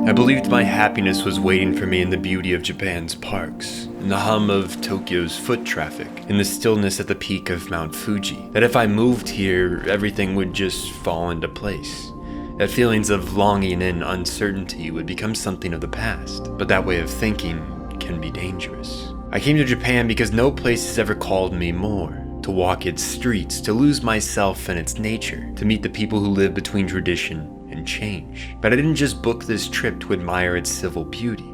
I believed my happiness was waiting for me in the beauty of Japan's parks, in the hum of Tokyo's foot traffic, in the stillness at the peak of Mount Fuji. That if I moved here, everything would just fall into place. That feelings of longing and uncertainty would become something of the past. But that way of thinking can be dangerous. I came to Japan because no place has ever called me more. To walk its streets, to lose myself in its nature, to meet the people who live between tradition and change. But I didn't just book this trip to admire its civil beauty.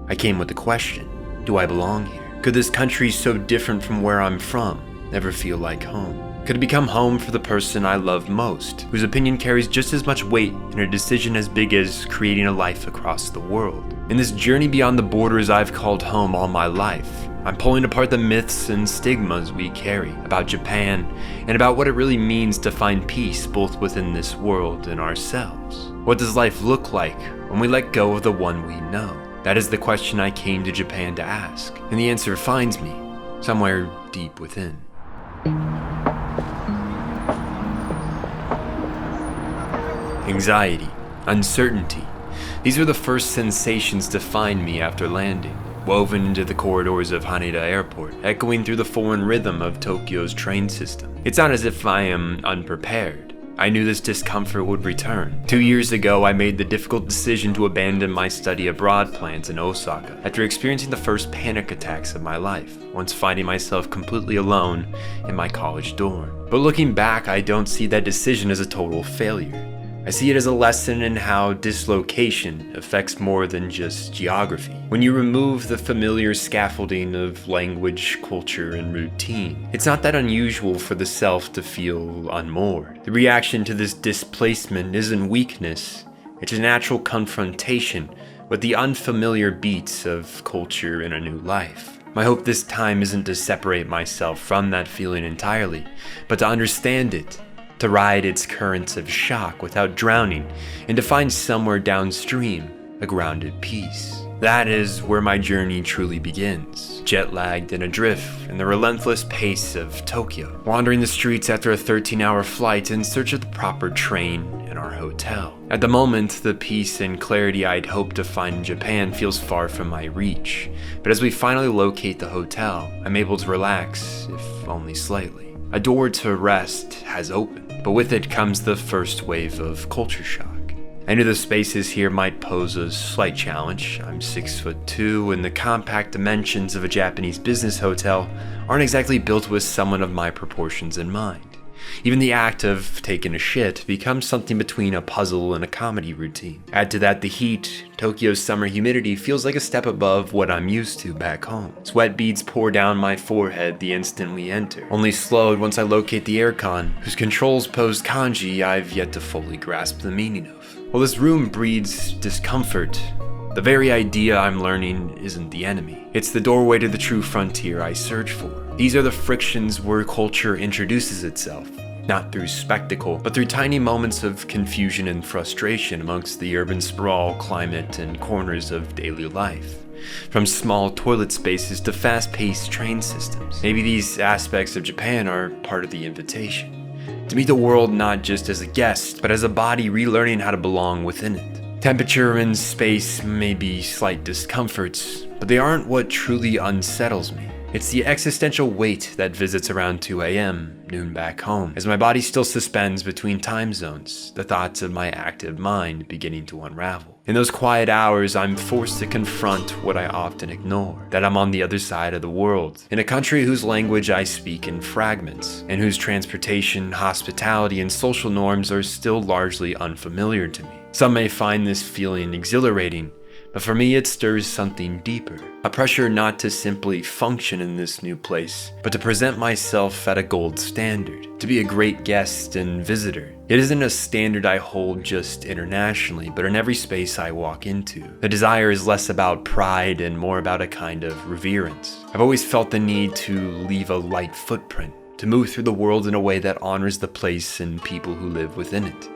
I came with the question, do I belong here? Could this country so different from where I'm from ever feel like home? Could it become home for the person I love most, whose opinion carries just as much weight in a decision as big as creating a life across the world? In this journey beyond the borders I've called home all my life, I'm pulling apart the myths and stigmas we carry about Japan and about what it really means to find peace both within this world and ourselves. What does life look like when we let go of the one we know? That is the question I came to Japan to ask, and the answer finds me somewhere deep within. Anxiety, uncertainty. These are the first sensations to find me after landing, woven into the corridors of Haneda Airport, echoing through the foreign rhythm of Tokyo's train system. It's not as if I am unprepared. I knew this discomfort would return. 2 years ago, I made the difficult decision to abandon my study abroad plans in Osaka after experiencing the first panic attacks of my life, once finding myself completely alone in my college dorm. But looking back, I don't see that decision as a total failure. I see it as a lesson in how dislocation affects more than just geography. When you remove the familiar scaffolding of language, culture, and routine, it's not that unusual for the self to feel unmoored. The reaction to this displacement isn't weakness, it's a natural confrontation with the unfamiliar beats of culture in a new life. My hope this time isn't to separate myself from that feeling entirely, but to understand it, to ride its currents of shock without drowning, and to find somewhere downstream a grounded peace. That is where my journey truly begins, jet-lagged and adrift in the relentless pace of Tokyo, wandering the streets after a 13-hour flight in search of the proper train and our hotel. At the moment, the peace and clarity I'd hoped to find in Japan feels far from my reach, but as we finally locate the hotel, I'm able to relax, if only slightly. A door to rest has opened, but with it comes the first wave of culture shock. I knew the spaces here might pose a slight challenge. I'm 6'2", and the compact dimensions of a Japanese business hotel aren't exactly built with someone of my proportions in mind. Even the act of taking a shit becomes something between a puzzle and a comedy routine. Add to that the heat, Tokyo's summer humidity feels like a step above what I'm used to back home. Sweat beads pour down my forehead the instant we enter, only slowed once I locate the aircon, whose controls pose kanji I've yet to fully grasp the meaning of. While this room breeds discomfort, the very idea I'm learning isn't the enemy. It's the doorway to the true frontier I search for. These are the frictions where culture introduces itself, not through spectacle, but through tiny moments of confusion and frustration amongst the urban sprawl, climate, and corners of daily life. From small toilet spaces to fast-paced train systems. Maybe these aspects of Japan are part of the invitation. To meet the world not just as a guest, but as a body relearning how to belong within it. Temperature and space may be slight discomforts, but they aren't what truly unsettles me. It's the existential weight that visits around 2 a.m., noon back home, as my body still suspends between time zones, the thoughts of my active mind beginning to unravel. In those quiet hours, I'm forced to confront what I often ignore, that I'm on the other side of the world, in a country whose language I speak in fragments, and whose transportation, hospitality, and social norms are still largely unfamiliar to me. Some may find this feeling exhilarating, but for me it stirs something deeper. A pressure not to simply function in this new place, but to present myself at a gold standard, to be a great guest and visitor. It isn't a standard I hold just internationally, but in every space I walk into. The desire is less about pride and more about a kind of reverence. I've always felt the need to leave a light footprint, to move through the world in a way that honors the place and people who live within it.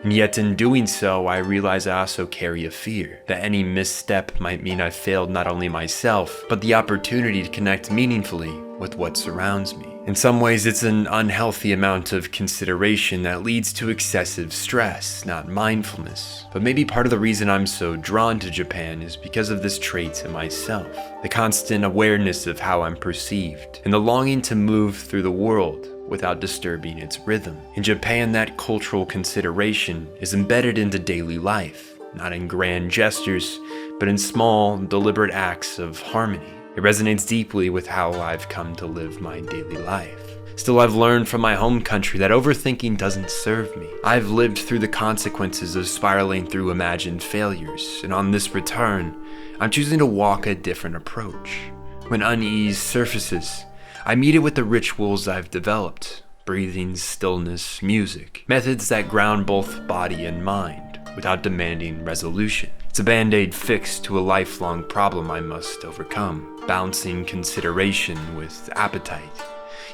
And yet in doing so, I realize I also carry a fear that any misstep might mean I've failed not only myself, but the opportunity to connect meaningfully with what surrounds me. In some ways, it's an unhealthy amount of consideration that leads to excessive stress, not mindfulness. But maybe part of the reason I'm so drawn to Japan is because of this trait in myself. The constant awareness of how I'm perceived, and the longing to move through the world without disturbing its rhythm. In Japan, that cultural consideration is embedded into daily life, not in grand gestures, but in small, deliberate acts of harmony. It resonates deeply with how I've come to live my daily life. Still, I've learned from my home country that overthinking doesn't serve me. I've lived through the consequences of spiraling through imagined failures, and on this return, I'm choosing to walk a different approach. When unease surfaces, I meet it with the rituals I've developed: breathing, stillness, music, methods that ground both body and mind without demanding resolution. It's a band-aid fix to a lifelong problem I must overcome, balancing consideration with appetite.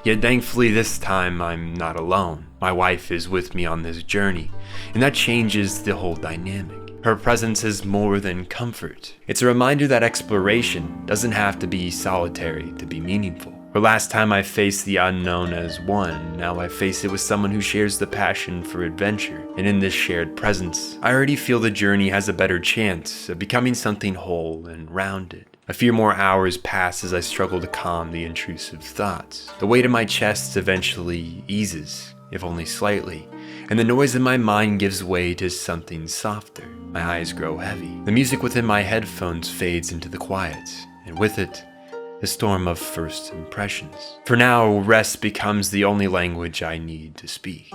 Yet thankfully this time I'm not alone. My wife is with me on this journey, and that changes the whole dynamic. Her presence is more than comfort. It's a reminder that exploration doesn't have to be solitary to be meaningful. For last time I faced the unknown as one, now I face it with someone who shares the passion for adventure. And in this shared presence, I already feel the journey has a better chance of becoming something whole and rounded. A few more hours pass as I struggle to calm the intrusive thoughts. The weight in my chest eventually eases, if only slightly, and the noise in my mind gives way to something softer. My eyes grow heavy. The music within my headphones fades into the quiet, and with it, the storm of first impressions. For now, rest becomes the only language I need to speak.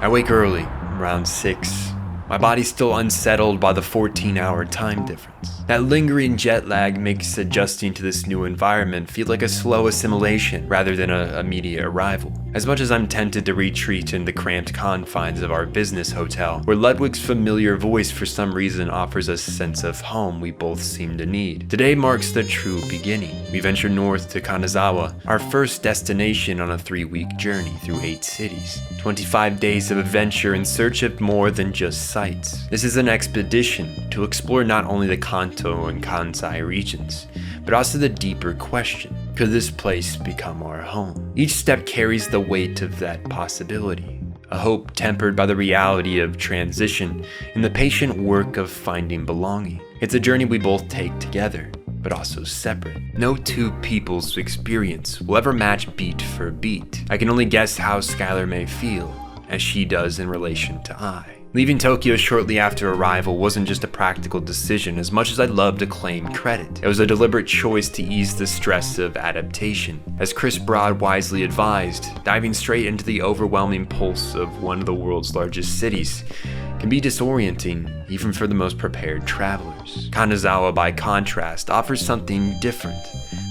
I wake early, around 6. My body's still unsettled by the 14-hour time difference. That lingering jet lag makes adjusting to this new environment feel like a slow assimilation rather than an immediate arrival. As much as I'm tempted to retreat in the cramped confines of our business hotel, where Ludwig's familiar voice for some reason offers a sense of home we both seem to need, today marks the true beginning. We venture north to Kanazawa, our first destination on a 3-week journey through 8 cities. 25 days of adventure in search of more than just sights. This is an expedition to explore not only the Kanto and Kansai regions, but also the deeper question: could this place become our home? Each step carries the weight of that possibility, a hope tempered by the reality of transition and the patient work of finding belonging. It's a journey we both take together, but also separate. No two people's experience will ever match beat for beat. I can only guess how Skylar may feel, as she does in relation to I. Leaving Tokyo shortly after arrival wasn't just a practical decision as much as I'd love to claim credit. It was a deliberate choice to ease the stress of adaptation. As Chris Broad wisely advised, diving straight into the overwhelming pulse of one of the world's largest cities can be disorienting, even for the most prepared travelers. Kanazawa, by contrast, offers something different: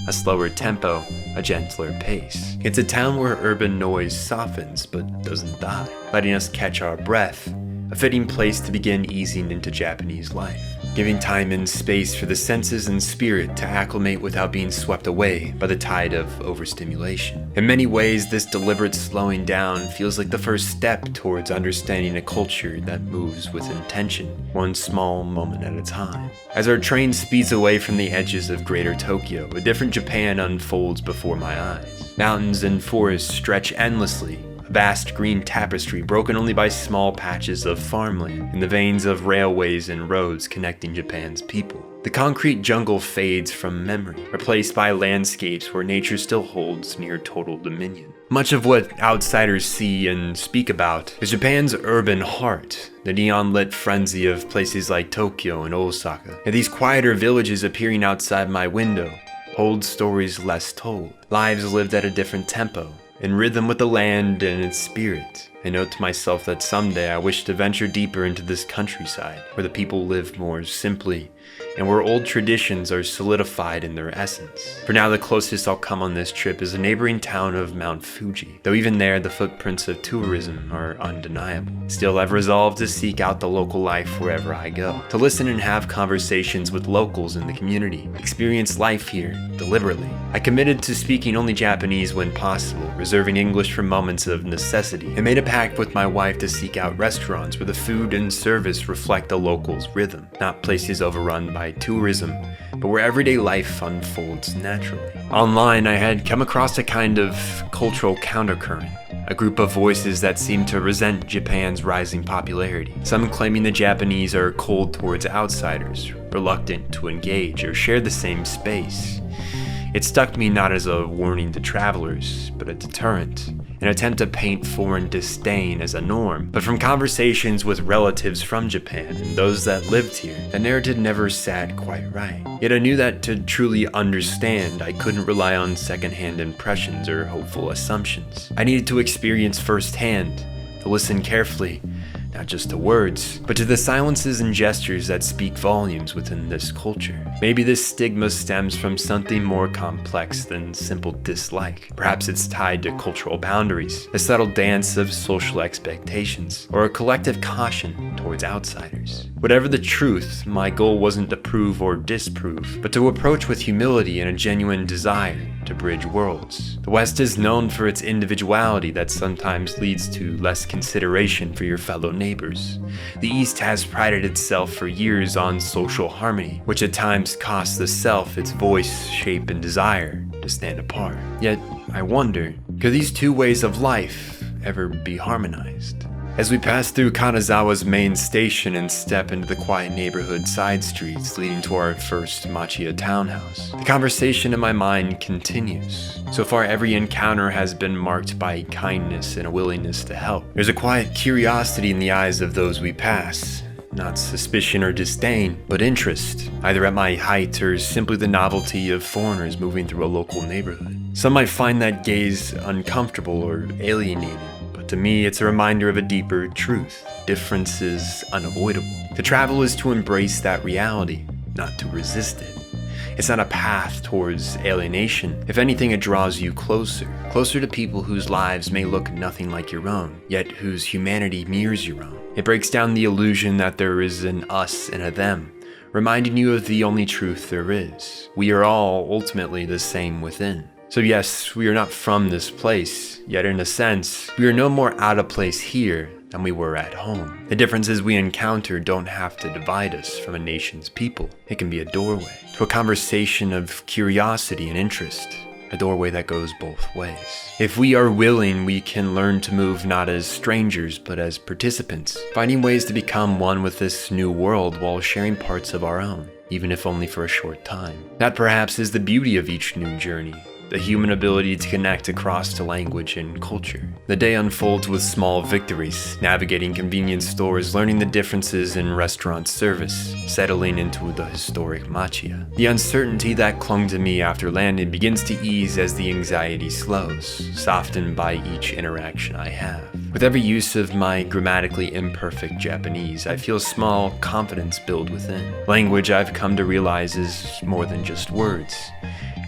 a slower tempo, a gentler pace. It's a town where urban noise softens but doesn't die, letting us catch our breath, a fitting place to begin easing into Japanese life, giving time and space for the senses and spirit to acclimate without being swept away by the tide of overstimulation. In many ways, this deliberate slowing down feels like the first step towards understanding a culture that moves with intention, one small moment at a time. As our train speeds away from the edges of Greater Tokyo, a different Japan unfolds before my eyes. Mountains and forests stretch endlessly, a vast green tapestry broken only by small patches of farmland in the veins of railways and roads connecting Japan's people. The concrete jungle fades from memory, replaced by landscapes where nature still holds near total dominion. Much of what outsiders see and speak about is Japan's urban heart, the neon-lit frenzy of places like Tokyo and Osaka. And these quieter villages appearing outside my window hold stories less told, lives lived at a different tempo, in rhythm with the land and its spirit. I note to myself that someday I wish to venture deeper into this countryside, where the people live more simply, and where old traditions are solidified in their essence. For now, the closest I'll come on this trip is a neighboring town of Mount Fuji, though even there the footprints of tourism are undeniable. Still, I've resolved to seek out the local life wherever I go, to listen and have conversations with locals in the community, experience life here deliberately. I committed to speaking only Japanese when possible, reserving English for moments of necessity, and made a pact with my wife to seek out restaurants where the food and service reflect the locals' rhythm, not places overrun by tourism, but where everyday life unfolds naturally. Online, I had come across a kind of cultural countercurrent, a group of voices that seemed to resent Japan's rising popularity. Some claiming the Japanese are cold towards outsiders, reluctant to engage or share the same space. It struck me not as a warning to travelers, but a deterrent, an attempt to paint foreign disdain as a norm. But from conversations with relatives from Japan and those that lived here, the narrative never sat quite right. Yet I knew that to truly understand, I couldn't rely on secondhand impressions or hopeful assumptions. I needed to experience firsthand, to listen carefully, not just to words, but to the silences and gestures that speak volumes within this culture. Maybe this stigma stems from something more complex than simple dislike. Perhaps it's tied to cultural boundaries, a subtle dance of social expectations, or a collective caution towards outsiders. Whatever the truth, my goal wasn't to prove or disprove, but to approach with humility and a genuine desire to bridge worlds. The West is known for its individuality that sometimes leads to less consideration for your fellow neighbors. The East has prided itself for years on social harmony, which at times costs the self its voice, shape, and desire to stand apart. Yet, I wonder, could these two ways of life ever be harmonized? As we pass through Kanazawa's main station and step into the quiet neighborhood side streets leading to our first Machiya townhouse, the conversation in my mind continues. So far, every encounter has been marked by kindness and a willingness to help. There's a quiet curiosity in the eyes of those we pass. Not suspicion or disdain, but interest, either at my height or simply the novelty of foreigners moving through a local neighborhood. Some might find that gaze uncomfortable or alienating. To me, it's a reminder of a deeper truth. Difference is unavoidable. To travel is to embrace that reality, not to resist it. It's not a path towards alienation. If anything, it draws you closer to people whose lives may look nothing like your own, yet whose humanity mirrors your own. It breaks down the illusion that there is an us and a them, reminding you of the only truth there is. We are all ultimately the same within. So yes, we are not from this place, yet in a sense, we are no more out of place here than we were at home. The differences we encounter don't have to divide us from a nation's people. It can be a doorway to a conversation of curiosity and interest, a doorway that goes both ways. If we are willing, we can learn to move not as strangers, but as participants, finding ways to become one with this new world while sharing parts of our own, even if only for a short time. That perhaps is the beauty of each new journey. The human ability to connect across to language and culture. The day unfolds with small victories, navigating convenience stores, learning the differences in restaurant service, settling into the historic Machiya. The uncertainty that clung to me after landing begins to ease as the anxiety slows, softened by each interaction I have. With every use of my grammatically imperfect Japanese, I feel small confidence build within. Language, I've come to realize, is more than just words.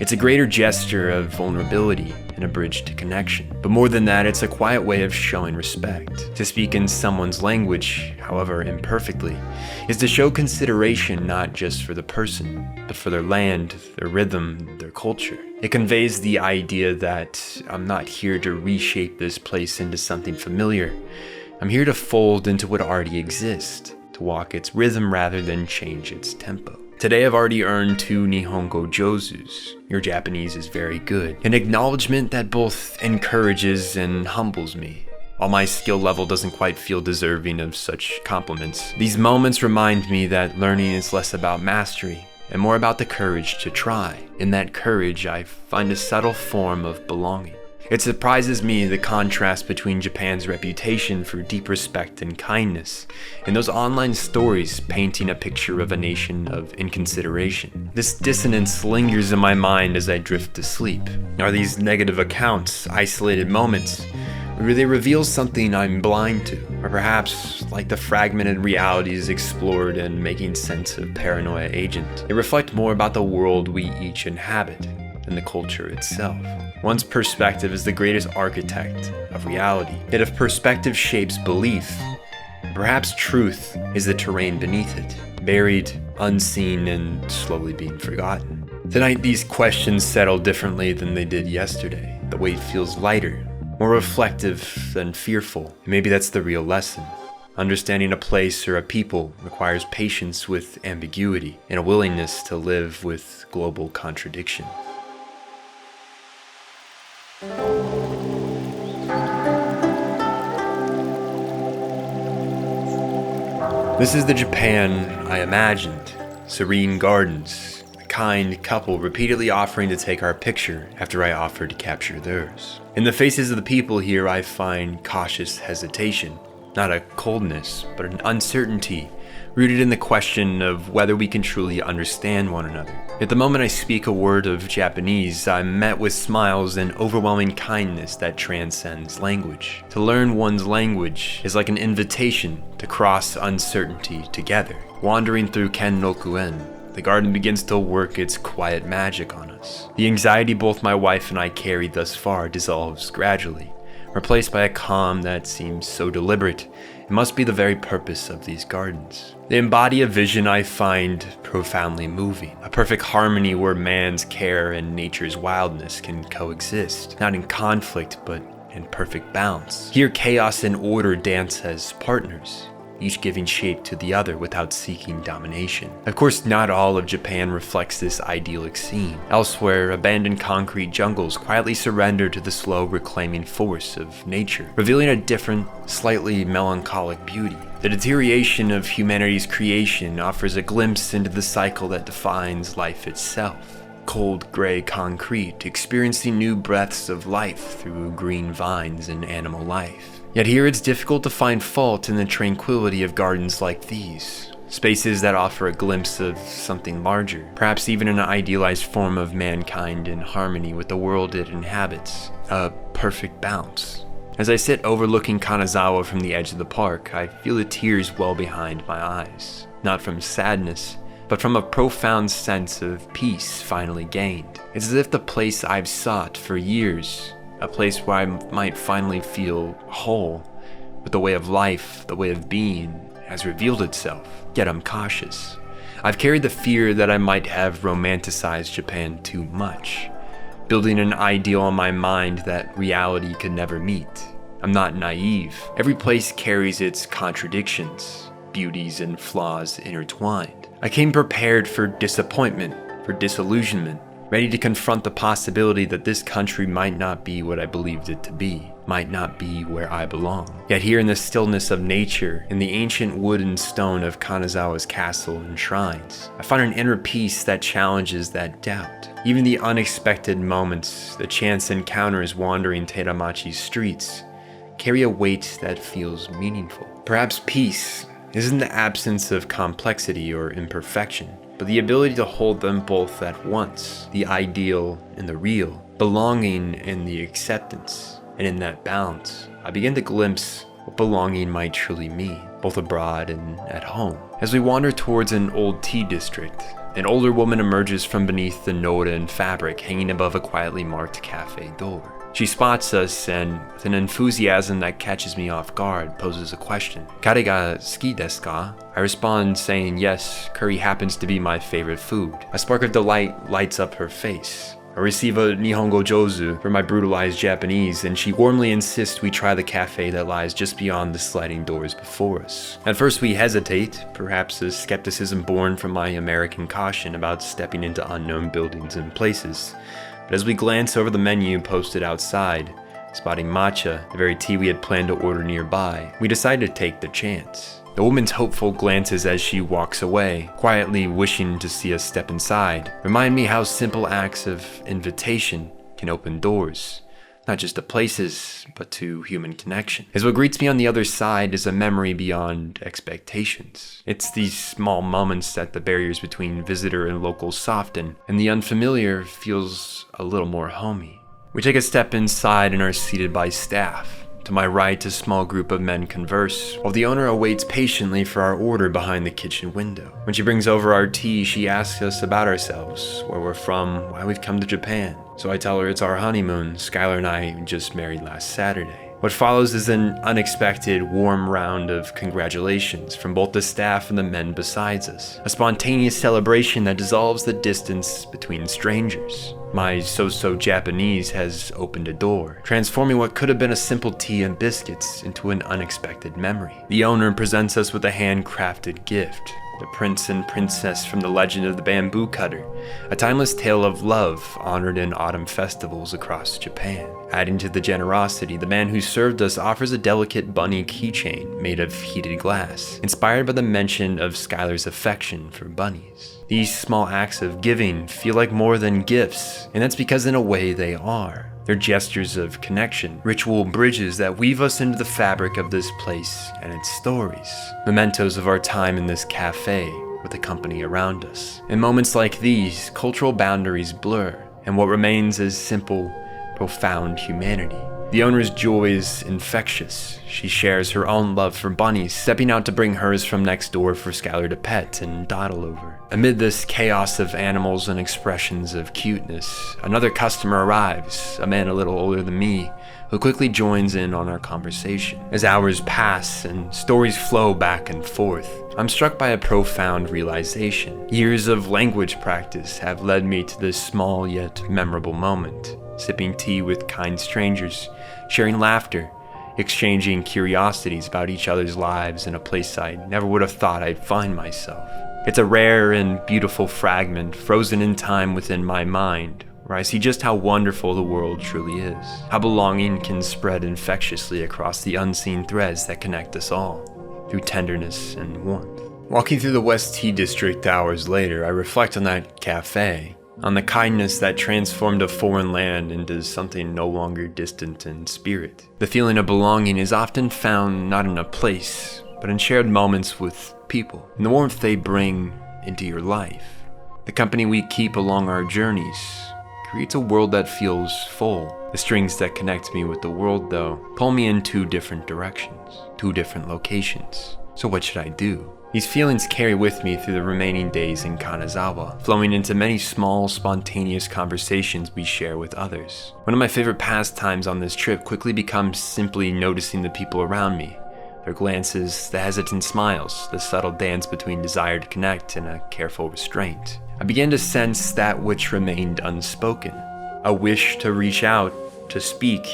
It's a greater gesture of vulnerability and a bridge to connection. But more than that, it's a quiet way of showing respect. To speak in someone's language, however imperfectly, is to show consideration not just for the person, but for their land, their rhythm, their culture. It conveys the idea that I'm not here to reshape this place into something familiar. I'm here to fold into what already exists, to walk its rhythm rather than change its tempo. Today I've already earned 2 Nihongo Jozus. Your Japanese is very good. An acknowledgement that both encourages and humbles me. While my skill level doesn't quite feel deserving of such compliments, these moments remind me that learning is less about mastery and more about the courage to try. In that courage, I find a subtle form of belonging. It surprises me the contrast between Japan's reputation for deep respect and kindness and those online stories painting a picture of a nation of inconsideration. This dissonance lingers in my mind as I drift to sleep. Are these negative accounts isolated moments? Or do they reveal something I'm blind to? Or perhaps, like the fragmented realities explored in Making Sense of Paranoia Agent, they reflect more about the world we each inhabit than the culture itself. One's perspective is the greatest architect of reality. Yet if perspective shapes belief, perhaps truth is the terrain beneath it, buried, unseen, and slowly being forgotten. Tonight, these questions settle differently than they did yesterday. The weight feels lighter, more reflective than fearful. And maybe that's the real lesson. Understanding a place or a people requires patience with ambiguity and a willingness to live with global contradiction. This is the Japan I imagined. Serene gardens, a kind couple repeatedly offering to take our picture after I offered to capture theirs. In the faces of the people here, I find cautious hesitation, not a coldness, but an uncertainty rooted in the question of whether we can truly understand one another. At the moment I speak a word of Japanese, I'm met with smiles and overwhelming kindness that transcends language. To learn one's language is like an invitation to cross uncertainty together. Wandering through Kenrokuen, the garden begins to work its quiet magic on us. The anxiety both my wife and I carried thus far dissolves gradually, replaced by a calm that seems so deliberate. It must be the very purpose of these gardens. They embody a vision I find profoundly moving, a perfect harmony where man's care and nature's wildness can coexist, not in conflict, but in perfect balance. Here, chaos and order dance as partners, each giving shape to the other without seeking domination. Of course, not all of Japan reflects this idyllic scene. Elsewhere, abandoned concrete jungles quietly surrender to the slow reclaiming force of nature, revealing a different, slightly melancholic beauty. The deterioration of humanity's creation offers a glimpse into the cycle that defines life itself. Cold gray concrete, experiencing new breaths of life through green vines and animal life. Yet here it's difficult to find fault in the tranquility of gardens like these, spaces that offer a glimpse of something larger, perhaps even an idealized form of mankind in harmony with the world it inhabits, a perfect balance. As I sit overlooking Kanazawa from the edge of the park, I feel the tears well behind my eyes, not from sadness, but from a profound sense of peace finally gained. It's as if the place I've sought for years, a place where I might finally feel whole with the way of life, the way of being, has revealed itself. Yet I'm cautious. I've carried the fear that I might have romanticized Japan too much, building an ideal in my mind that reality could never meet. I'm not naive. Every place carries its contradictions, beauties and flaws intertwined. I came prepared for disappointment, for disillusionment, ready to confront the possibility that this country might not be what I believed it to be, might not be where I belong. Yet here in the stillness of nature, in the ancient wood and stone of Kanazawa's castle and shrines, I find an inner peace that challenges that doubt. Even the unexpected moments, the chance encounters wandering Teramachi's streets, carry a weight that feels meaningful. Perhaps peace isn't the absence of complexity or imperfection, but the ability to hold them both at once, the ideal and the real, belonging and the acceptance. And in that balance, I begin to glimpse what belonging might truly mean, both abroad and at home. As we wander towards an old tea district, an older woman emerges from beneath the noda fabric hanging above a quietly marked cafe door. She spots us and, with an enthusiasm that catches me off guard, poses a question. "Kare ga suki desu ka?" I respond saying yes, curry happens to be my favorite food. A spark of delight lights up her face. I receive a Nihongo Jozu for my brutalized Japanese, and she warmly insists we try the cafe that lies just beyond the sliding doors before us. At first we hesitate, perhaps a skepticism born from my American caution about stepping into unknown buildings and places. But as we glance over the menu posted outside, spotting matcha, the very tea we had planned to order nearby, we decided to take the chance. The woman's hopeful glances as she walks away, quietly wishing to see us step inside, remind me how simple acts of invitation can open doors, not just to places, but to human connection. As what greets me on the other side is a memory beyond expectations. It's these small moments that the barriers between visitor and local soften, and the unfamiliar feels a little more homey. We take a step inside and are seated by staff. To my right, a small group of men converse, while the owner awaits patiently for our order behind the kitchen window. When she brings over our tea, she asks us about ourselves, where we're from, why we've come to Japan. So I tell her it's our honeymoon. Skylar and I just married last Saturday. What follows is an unexpected, warm round of congratulations from both the staff and the men beside us. A spontaneous celebration that dissolves the distance between strangers. My so-so Japanese has opened a door, transforming what could have been a simple tea and biscuits into an unexpected memory. The owner presents us with a handcrafted gift. The prince and princess from the legend of the bamboo cutter, a timeless tale of love honored in autumn festivals across Japan. Adding to the generosity, the man who served us offers a delicate bunny keychain made of heated glass, inspired by the mention of Skylar's affection for bunnies. These small acts of giving feel like more than gifts, and that's because in a way they are. They're gestures of connection, ritual bridges that weave us into the fabric of this place and its stories. Mementos of our time in this cafe with the company around us. In moments like these, cultural boundaries blur, and what remains is simple, profound humanity. The owner's joy is infectious. She shares her own love for bunnies, stepping out to bring hers from next door for Skylar to pet and dawdle over. Amid this chaos of animals and expressions of cuteness, another customer arrives, a man a little older than me, who quickly joins in on our conversation. As hours pass and stories flow back and forth, I'm struck by a profound realization. Years of language practice have led me to this small yet memorable moment. Sipping tea with kind strangers, sharing laughter, exchanging curiosities about each other's lives in a place I never would have thought I'd find myself. It's a rare and beautiful fragment frozen in time within my mind, where I see just how wonderful the world truly is, how belonging can spread infectiously across the unseen threads that connect us all, through tenderness and warmth. Walking through the West Tea District hours later, I reflect on that cafe, on the kindness that transformed a foreign land into something no longer distant in spirit. The feeling of belonging is often found not in a place, but in shared moments with people, and the warmth they bring into your life. The company we keep along our journeys creates a world that feels full. The strings that connect me with the world, though, pull me in two different directions, two different locations. So what should I do? These feelings carry with me through the remaining days in Kanazawa, flowing into many small, spontaneous conversations we share with others. One of my favorite pastimes on this trip quickly becomes simply noticing the people around me. Their glances, the hesitant smiles, the subtle dance between desire to connect and a careful restraint. I began to sense that which remained unspoken, a wish to reach out, to speak,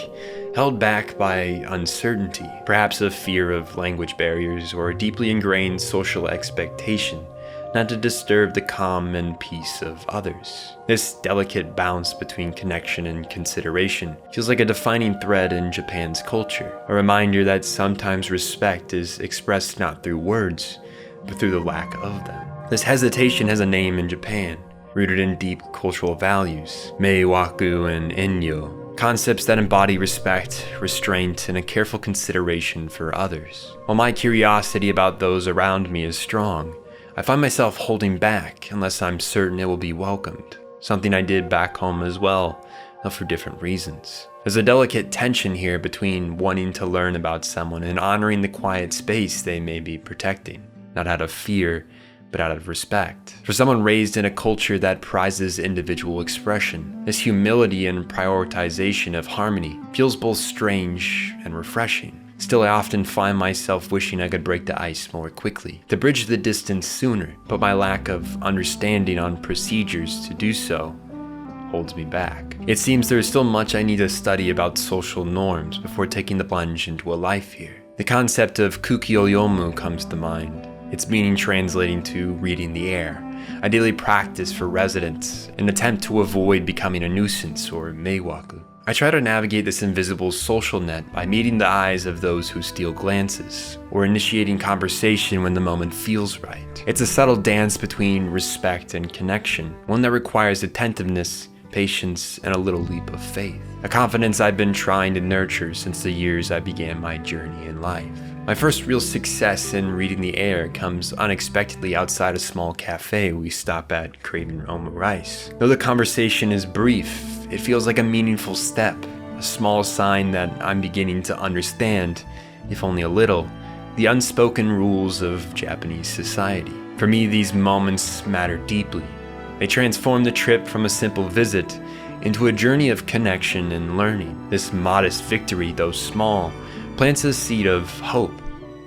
held back by uncertainty, perhaps a fear of language barriers or a deeply ingrained social expectation not to disturb the calm and peace of others. This delicate bounce between connection and consideration feels like a defining thread in Japan's culture, a reminder that sometimes respect is expressed not through words, but through the lack of them. This hesitation has a name in Japan, rooted in deep cultural values, meiwaku and enyo, concepts that embody respect, restraint, and a careful consideration for others. While my curiosity about those around me is strong, I find myself holding back unless I'm certain it will be welcomed. Something I did back home as well, though for different reasons. There's a delicate tension here between wanting to learn about someone and honoring the quiet space they may be protecting, not out of fear, but out of respect. For someone raised in a culture that prizes individual expression, this humility and prioritization of harmony feels both strange and refreshing. Still, I often find myself wishing I could break the ice more quickly, to bridge the distance sooner, but my lack of understanding on procedures to do so holds me back. It seems there is still much I need to study about social norms before taking the plunge into a life here. The concept of kukioyomu comes to mind, its meaning translating to reading the air, a daily practice for residents, an attempt to avoid becoming a nuisance or meiwaku. I try to navigate this invisible social net by meeting the eyes of those who steal glances, or initiating conversation when the moment feels right. It's a subtle dance between respect and connection, one that requires attentiveness, patience, and a little leap of faith. A confidence I've been trying to nurture since the years I began my journey in life. My first real success in reading the air comes unexpectedly outside a small cafe we stop at craving omurice. Though the conversation is brief, it feels like a meaningful step, a small sign that I'm beginning to understand, if only a little, the unspoken rules of Japanese society. For me, these moments matter deeply. They transform the trip from a simple visit into a journey of connection and learning. This modest victory, though small, plants a seed of hope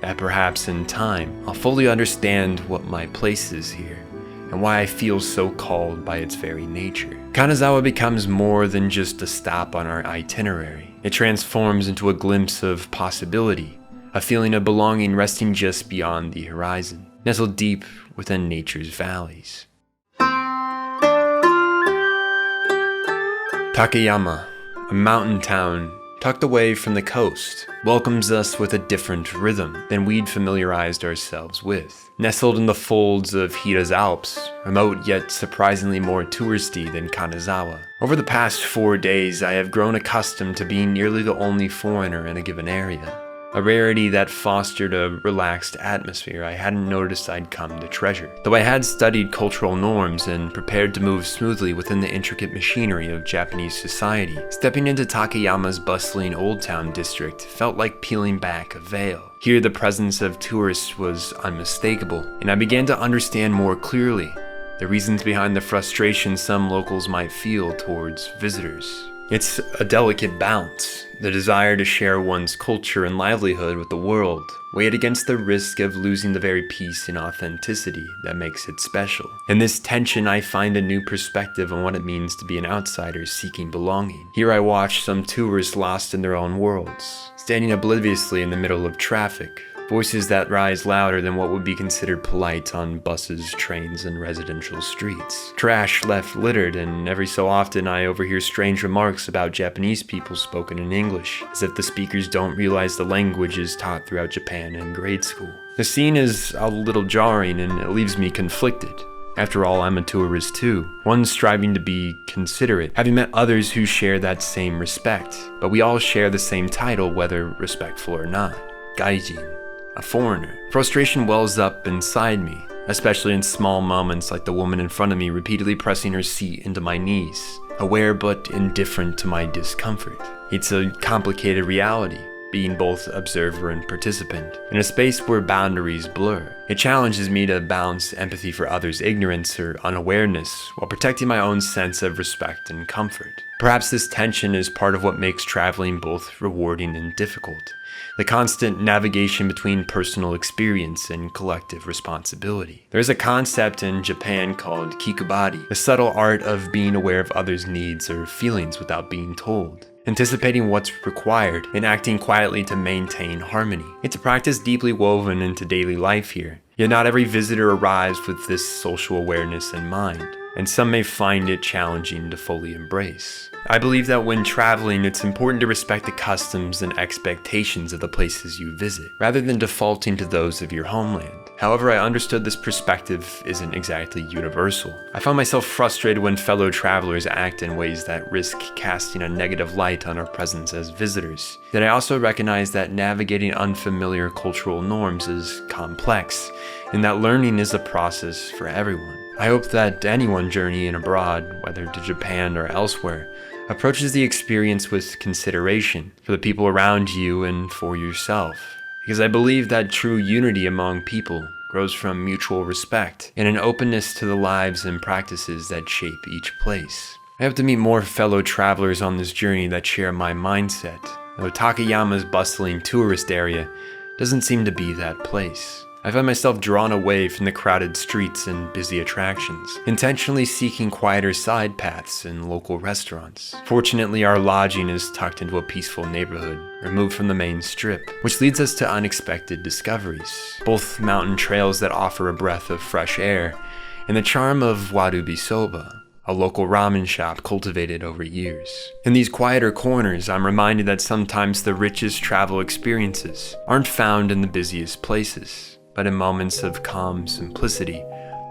that perhaps in time I'll fully understand what my place is here and why I feel so called by its very nature. Kanazawa becomes more than just a stop on our itinerary. It transforms into a glimpse of possibility, a feeling of belonging resting just beyond the horizon, nestled deep within nature's valleys. Takayama, a mountain town tucked away from the coast, welcomes us with a different rhythm than we'd familiarized ourselves with. Nestled in the folds of Hira's Alps, remote yet surprisingly more touristy than Kanazawa. Over the past 4 days, I have grown accustomed to being nearly the only foreigner in a given area, a rarity that fostered a relaxed atmosphere I hadn't noticed I'd come to treasure. Though I had studied cultural norms and prepared to move smoothly within the intricate machinery of Japanese society, stepping into Takayama's bustling Old Town district felt like peeling back a veil. Here the presence of tourists was unmistakable, and I began to understand more clearly the reasons behind the frustration some locals might feel towards visitors. It's a delicate balance, the desire to share one's culture and livelihood with the world, weighed against the risk of losing the very peace and authenticity that makes it special. In this tension, I find a new perspective on what it means to be an outsider seeking belonging. Here I watch some tourists lost in their own worlds, standing obliviously in the middle of traffic, voices that rise louder than what would be considered polite on buses, trains, and residential streets. Trash left littered, and every so often I overhear strange remarks about Japanese people spoken in English, as if the speakers don't realize the language is taught throughout Japan in grade school. The scene is a little jarring, and it leaves me conflicted. After all, I'm a tourist too, one striving to be considerate, having met others who share that same respect, but we all share the same title, whether respectful or not: Gaijin. A foreigner. Frustration wells up inside me, especially in small moments like the woman in front of me repeatedly pressing her seat into my knees, aware but indifferent to my discomfort. It's a complicated reality, being both observer and participant, in a space where boundaries blur. It challenges me to balance empathy for others' ignorance or unawareness while protecting my own sense of respect and comfort. Perhaps this tension is part of what makes traveling both rewarding and difficult. The constant navigation between personal experience and collective responsibility. There is a concept in Japan called kikubari, the subtle art of being aware of others' needs or feelings without being told, anticipating what's required and acting quietly to maintain harmony. It's a practice deeply woven into daily life here, yet not every visitor arrives with this social awareness in mind, and some may find it challenging to fully embrace. I believe that when traveling, it's important to respect the customs and expectations of the places you visit, rather than defaulting to those of your homeland. However, I understood this perspective isn't exactly universal. I found myself frustrated when fellow travelers act in ways that risk casting a negative light on our presence as visitors. Yet I also recognize that navigating unfamiliar cultural norms is complex, and that learning is a process for everyone. I hope that anyone journeying abroad, whether to Japan or elsewhere, approaches the experience with consideration for the people around you and for yourself. Because I believe that true unity among people grows from mutual respect and an openness to the lives and practices that shape each place. I hope to meet more fellow travelers on this journey that share my mindset, though Takayama's bustling tourist area doesn't seem to be that place. I find myself drawn away from the crowded streets and busy attractions, intentionally seeking quieter side paths and local restaurants. Fortunately, our lodging is tucked into a peaceful neighborhood, removed from the main strip, which leads us to unexpected discoveries. Both mountain trails that offer a breath of fresh air, and the charm of warubi soba, a local ramen shop cultivated over years. In these quieter corners, I'm reminded that sometimes the richest travel experiences aren't found in the busiest places, but in moments of calm simplicity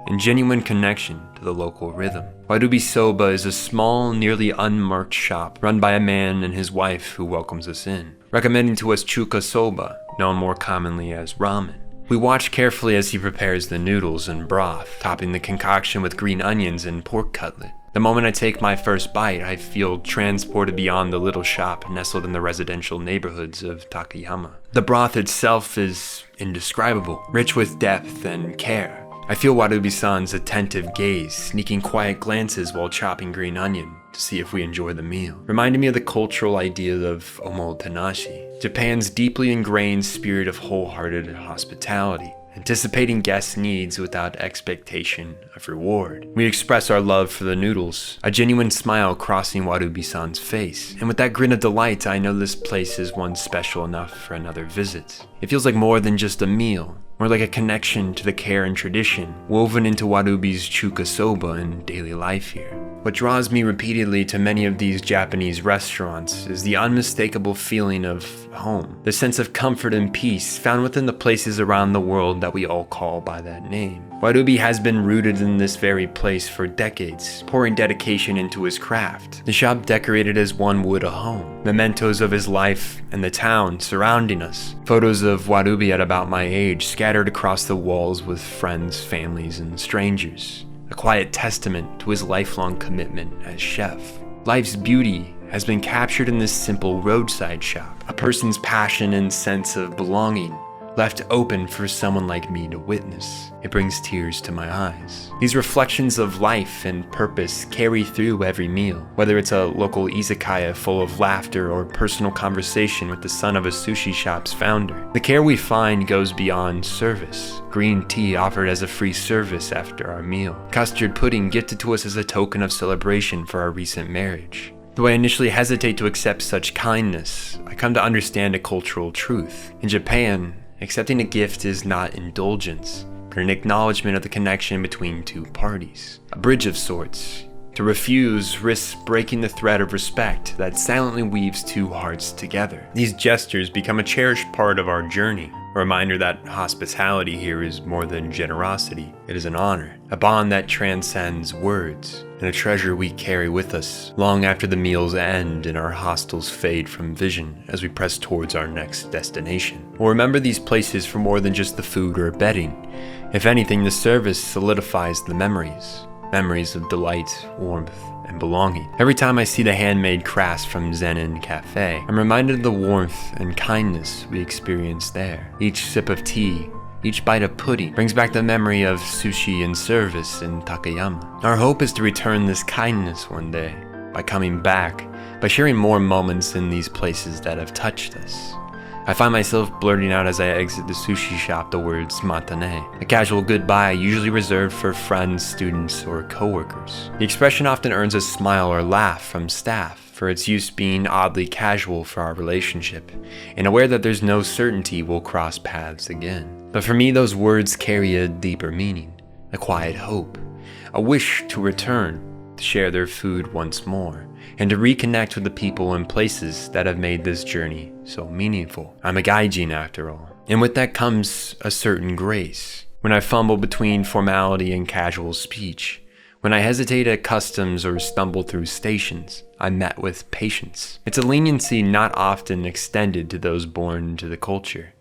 and genuine connection to the local rhythm. Warubi Soba is a small, nearly unmarked shop run by a man and his wife who welcomes us in, recommending to us chuka soba, known more commonly as ramen. We watch carefully as he prepares the noodles and broth, topping the concoction with green onions and pork cutlet. The moment I take my first bite, I feel transported beyond the little shop nestled in the residential neighborhoods of Takayama. The broth itself is indescribable, rich with depth and care. I feel Warubi-san's attentive gaze, sneaking quiet glances while chopping green onion, to see if we enjoy the meal. Reminded me of the cultural idea of omotenashi, Japan's deeply ingrained spirit of wholehearted hospitality, anticipating guests' needs without expectation of reward. We express our love for the noodles, a genuine smile crossing Warubi-san's face. And with that grin of delight, I know this place is one special enough for another visit. It feels like more than just a meal, more like a connection to the care and tradition woven into Warubi's chuka soba and daily life here. What draws me repeatedly to many of these Japanese restaurants is the unmistakable feeling of home, the sense of comfort and peace found within the places around the world that we all call by that name. Warubi has been rooted in this very place for decades, pouring dedication into his craft. The shop decorated as one would a home, mementos of his life and the town surrounding us, photos of Warubi at about my age scattered across the walls with friends, families, and strangers. A quiet testament to his lifelong commitment as chef. Life's beauty has been captured in this simple roadside shop, a person's passion and sense of belonging left open for someone like me to witness. It brings tears to my eyes. These reflections of life and purpose carry through every meal, whether it's a local izakaya full of laughter or personal conversation with the son of a sushi shop's founder. The care we find goes beyond service. Green tea offered as a free service after our meal. Custard pudding gifted to us as a token of celebration for our recent marriage. Though I initially hesitate to accept such kindness, I come to understand a cultural truth. In Japan, accepting a gift is not indulgence, but an acknowledgement of the connection between two parties. A bridge of sorts. To refuse risks breaking the thread of respect that silently weaves two hearts together. These gestures become a cherished part of our journey, a reminder that hospitality here is more than generosity. It is an honor, a bond that transcends words, and a treasure we carry with us long after the meals end and our hostels fade from vision as we press towards our next destination. We'll remember these places for more than just the food or bedding. If anything, the service solidifies the memories. Memories of delight, warmth, and belonging. Every time I see the handmade crafts from Zenin Cafe, I'm reminded of the warmth and kindness we experienced there. Each sip of tea, each bite of pudding brings back the memory of sushi and service in Takayama. Our hope is to return this kindness one day, by coming back, by sharing more moments in these places that have touched us. I find myself blurting out as I exit the sushi shop the words matane, a casual goodbye usually reserved for friends, students, or coworkers. The expression often earns a smile or laugh from staff, for its use being oddly casual for our relationship, and aware that there's no certainty we'll cross paths again. But for me, those words carry a deeper meaning, a quiet hope, a wish to return, to share their food once more, and to reconnect with the people and places that have made this journey so meaningful. I'm a gaijin after all, and with that comes a certain grace. When I fumble between formality and casual speech, when I hesitate at customs or stumble through stations, I'm met with patience. It's a leniency not often extended to those born into the culture.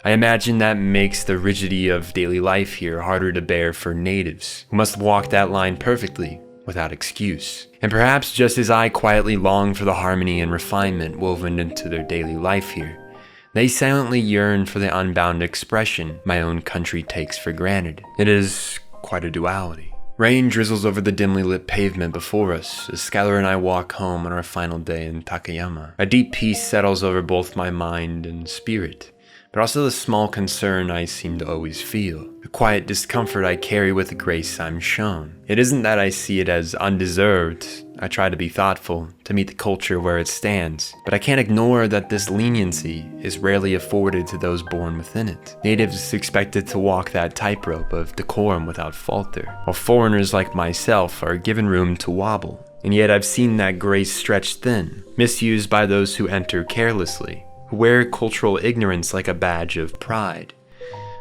I imagine that makes the rigidity of daily life here harder to bear for natives, who must walk that line perfectly, without excuse. And perhaps just as I quietly long for the harmony and refinement woven into their daily life here, they silently yearn for the unbound expression my own country takes for granted. It is quite a duality. Rain drizzles over the dimly lit pavement before us as Skylar and I walk home on our final day in Takayama. A deep peace settles over both my mind and spirit, but also the small concern I seem to always feel, a quiet discomfort I carry with the grace I'm shown. It isn't that I see it as undeserved. I try to be thoughtful, to meet the culture where it stands, but I can't ignore that this leniency is rarely afforded to those born within it. Natives expected to walk that tightrope of decorum without falter, while foreigners like myself are given room to wobble. And yet I've seen that grace stretched thin, misused by those who enter carelessly, who wear cultural ignorance like a badge of pride.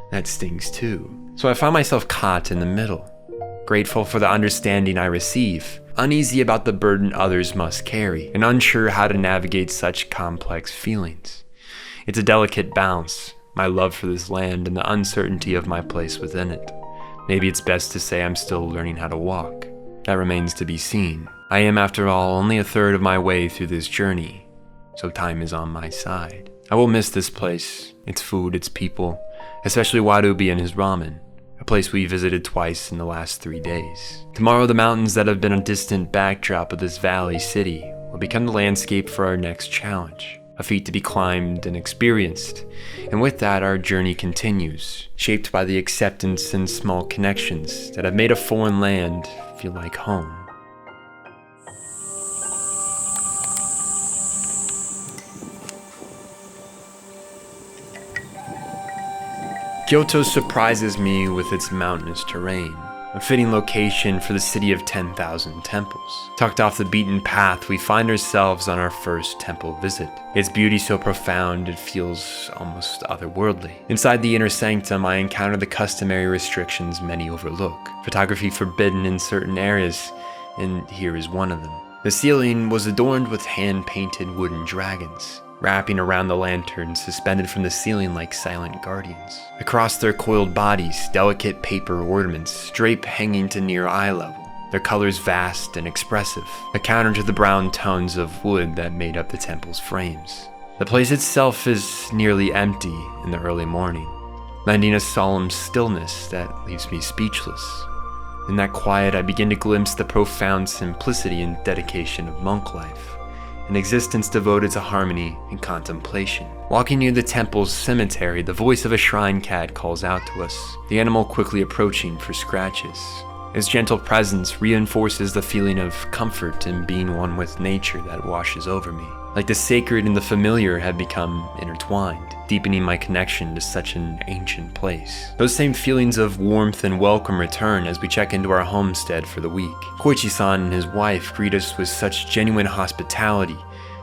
That stings too. So I find myself caught in the middle, grateful for the understanding I receive, uneasy about the burden others must carry, and unsure how to navigate such complex feelings. It's a delicate balance, my love for this land and the uncertainty of my place within it. Maybe it's best to say I'm still learning how to walk. That remains to be seen. I am, after all, only a third of my way through this journey, so time is on my side. I will miss this place, its food, its people, especially Warubi and his ramen, a place we visited twice in the last 3 days. Tomorrow, the mountains that have been a distant backdrop of this valley city will become the landscape for our next challenge, a feat to be climbed and experienced. And with that, our journey continues, shaped by the acceptance and small connections that have made a foreign land feel like home. Kyoto surprises me with its mountainous terrain, a fitting location for the city of 10,000 temples. Tucked off the beaten path, we find ourselves on our first temple visit. Its beauty so profound it feels almost otherworldly. Inside the inner sanctum, I encounter the customary restrictions many overlook. Photography forbidden in certain areas, and here is one of them. The ceiling was adorned with hand-painted wooden dragons, wrapping around the lantern, suspended from the ceiling like silent guardians. Across their coiled bodies, delicate paper ornaments drape hanging to near eye level, their colors vast and expressive, a counter to the brown tones of wood that made up the temple's frames. The place itself is nearly empty in the early morning, lending a solemn stillness that leaves me speechless. In that quiet, I begin to glimpse the profound simplicity and dedication of monk life, an existence devoted to harmony and contemplation. Walking near the temple's cemetery, the voice of a shrine cat calls out to us, the animal quickly approaching for scratches. Its gentle presence reinforces the feeling of comfort in being one with nature that washes over me. Like the sacred and the familiar have become intertwined, deepening my connection to such an ancient place. Those same feelings of warmth and welcome return as we check into our homestead for the week. Koichi-san and his wife greet us with such genuine hospitality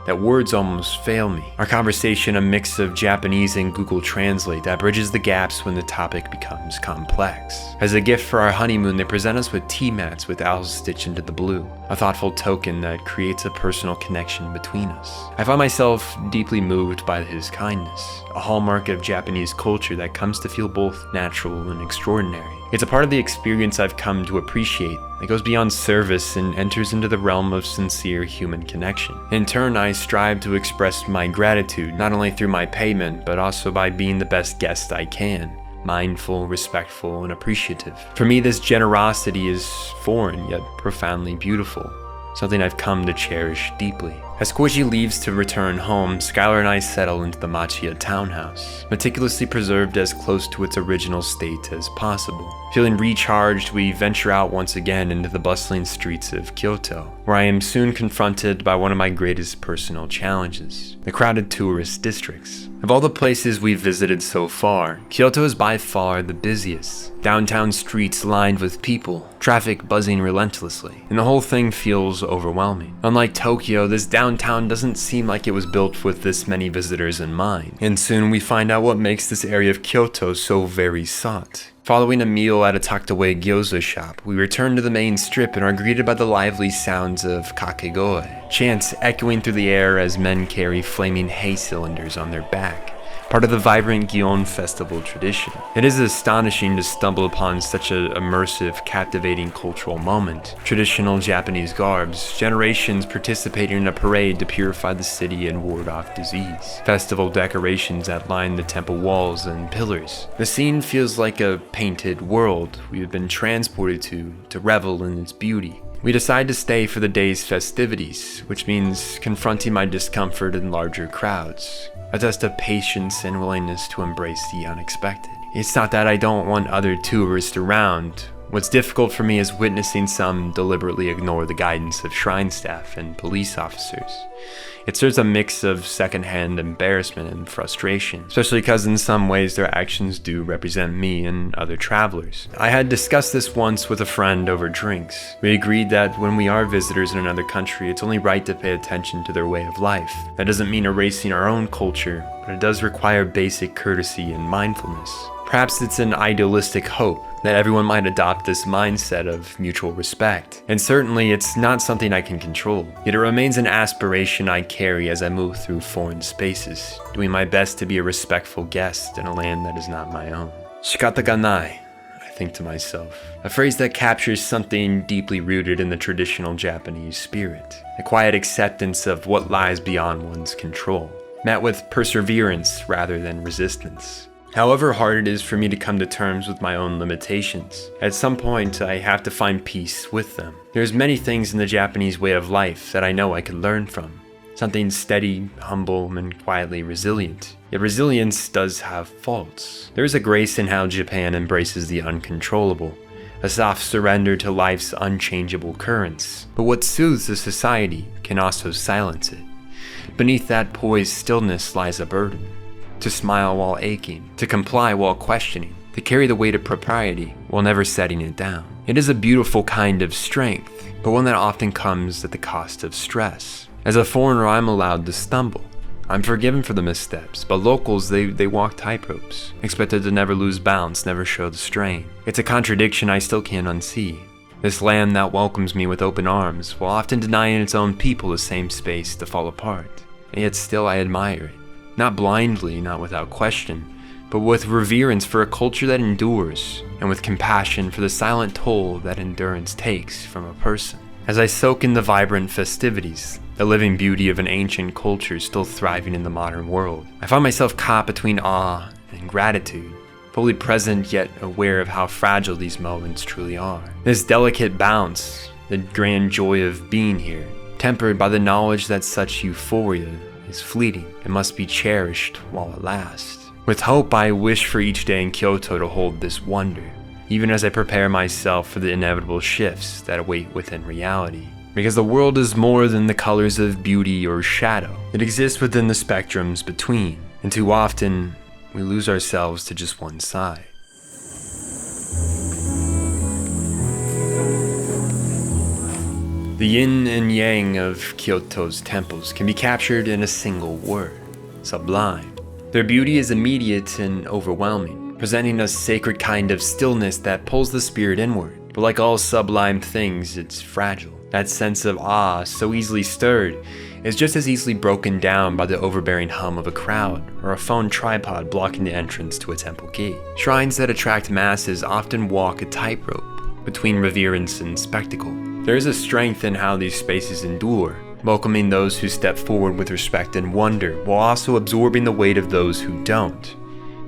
that words almost fail me. Our conversation, a mix of Japanese and Google Translate, that bridges the gaps when the topic becomes complex. As a gift for our honeymoon, they present us with tea mats with owls stitched into the blue, a thoughtful token that creates a personal connection between us. I find myself deeply moved by his kindness, a hallmark of Japanese culture that comes to feel both natural and extraordinary. It's a part of the experience I've come to appreciate that goes beyond service and enters into the realm of sincere human connection. In turn, I strive to express my gratitude not only through my payment, but also by being the best guest I can, mindful, respectful, and appreciative. For me, this generosity is foreign yet profoundly beautiful, something I've come to cherish deeply. As Koichi leaves to return home, Skylar and I settle into the Machiya townhouse, meticulously preserved as close to its original state as possible. Feeling recharged, we venture out once again into the bustling streets of Kyoto, where I am soon confronted by one of my greatest personal challenges: the crowded tourist districts. Of all the places we've visited so far, Kyoto is by far the busiest. Downtown streets lined with people, traffic buzzing relentlessly, and the whole thing feels overwhelming. Unlike Tokyo, this downtown doesn't seem like it was built with this many visitors in mind, and soon we find out what makes this area of Kyoto so very sought. Following a meal at a tucked-away gyoza shop, we return to the main strip and are greeted by the lively sounds of kakegoe, chants echoing through the air as men carry flaming hay cylinders on their back, part of the vibrant Gion festival tradition. It is astonishing to stumble upon such an immersive, captivating cultural moment. Traditional Japanese garbs, generations participating in a parade to purify the city and ward off disease, festival decorations that line the temple walls and pillars. The scene feels like a painted world we have been transported to revel in its beauty. We decide to stay for the day's festivities, which means confronting my discomfort in larger crowds, a test of patience and willingness to embrace the unexpected. It's not that I don't want other tourists around. What's difficult for me is witnessing some deliberately ignore the guidance of shrine staff and police officers. It serves a mix of secondhand embarrassment and frustration, especially because in some ways their actions do represent me and other travelers. I had discussed this once with a friend over drinks. We agreed that when we are visitors in another country, it's only right to pay attention to their way of life. That doesn't mean erasing our own culture, but it does require basic courtesy and mindfulness. Perhaps it's an idealistic hope that everyone might adopt this mindset of mutual respect. And certainly it's not something I can control, yet it remains an aspiration I carry as I move through foreign spaces, doing my best to be a respectful guest in a land that is not my own. Shikata ga nai, I think to myself, a phrase that captures something deeply rooted in the traditional Japanese spirit, a quiet acceptance of what lies beyond one's control, met with perseverance rather than resistance. However hard it is for me to come to terms with my own limitations, at some point I have to find peace with them. There's many things in the Japanese way of life that I know I could learn from. Something steady, humble, and quietly resilient. Yet resilience does have faults. There is a grace in how Japan embraces the uncontrollable, a soft surrender to life's unchangeable currents. But what soothes a society can also silence it. Beneath that poised stillness lies a burden. To smile while aching, to comply while questioning, to carry the weight of propriety while never setting it down. It is a beautiful kind of strength, but one that often comes at the cost of stress. As a foreigner, I'm allowed to stumble. I'm forgiven for the missteps, but locals, they walk tightropes, expected to never lose balance, never show the strain. It's a contradiction I still can't unsee. This land that welcomes me with open arms, while often denying its own people the same space to fall apart. And yet still I admire it. Not blindly, not without question, but with reverence for a culture that endures, and with compassion for the silent toll that endurance takes from a person. As I soak in the vibrant festivities, the living beauty of an ancient culture still thriving in the modern world, I find myself caught between awe and gratitude, fully present yet aware of how fragile these moments truly are. This delicate bounce, the grand joy of being here, tempered by the knowledge that such euphoria is fleeting and must be cherished while it lasts. With hope, I wish for each day in Kyoto to hold this wonder, even as I prepare myself for the inevitable shifts that await within reality. Because the world is more than the colors of beauty or shadow. It exists within the spectrums between, and too often we lose ourselves to just one side. The yin and yang of Kyoto's temples can be captured in a single word: sublime. Their beauty is immediate and overwhelming, presenting a sacred kind of stillness that pulls the spirit inward. But like all sublime things, it's fragile. That sense of awe, so easily stirred, is just as easily broken down by the overbearing hum of a crowd or a phone tripod blocking the entrance to a temple gate. Shrines that attract masses often walk a tightrope between reverence and spectacle. There is a strength in how these spaces endure, welcoming those who step forward with respect and wonder, while also absorbing the weight of those who don't.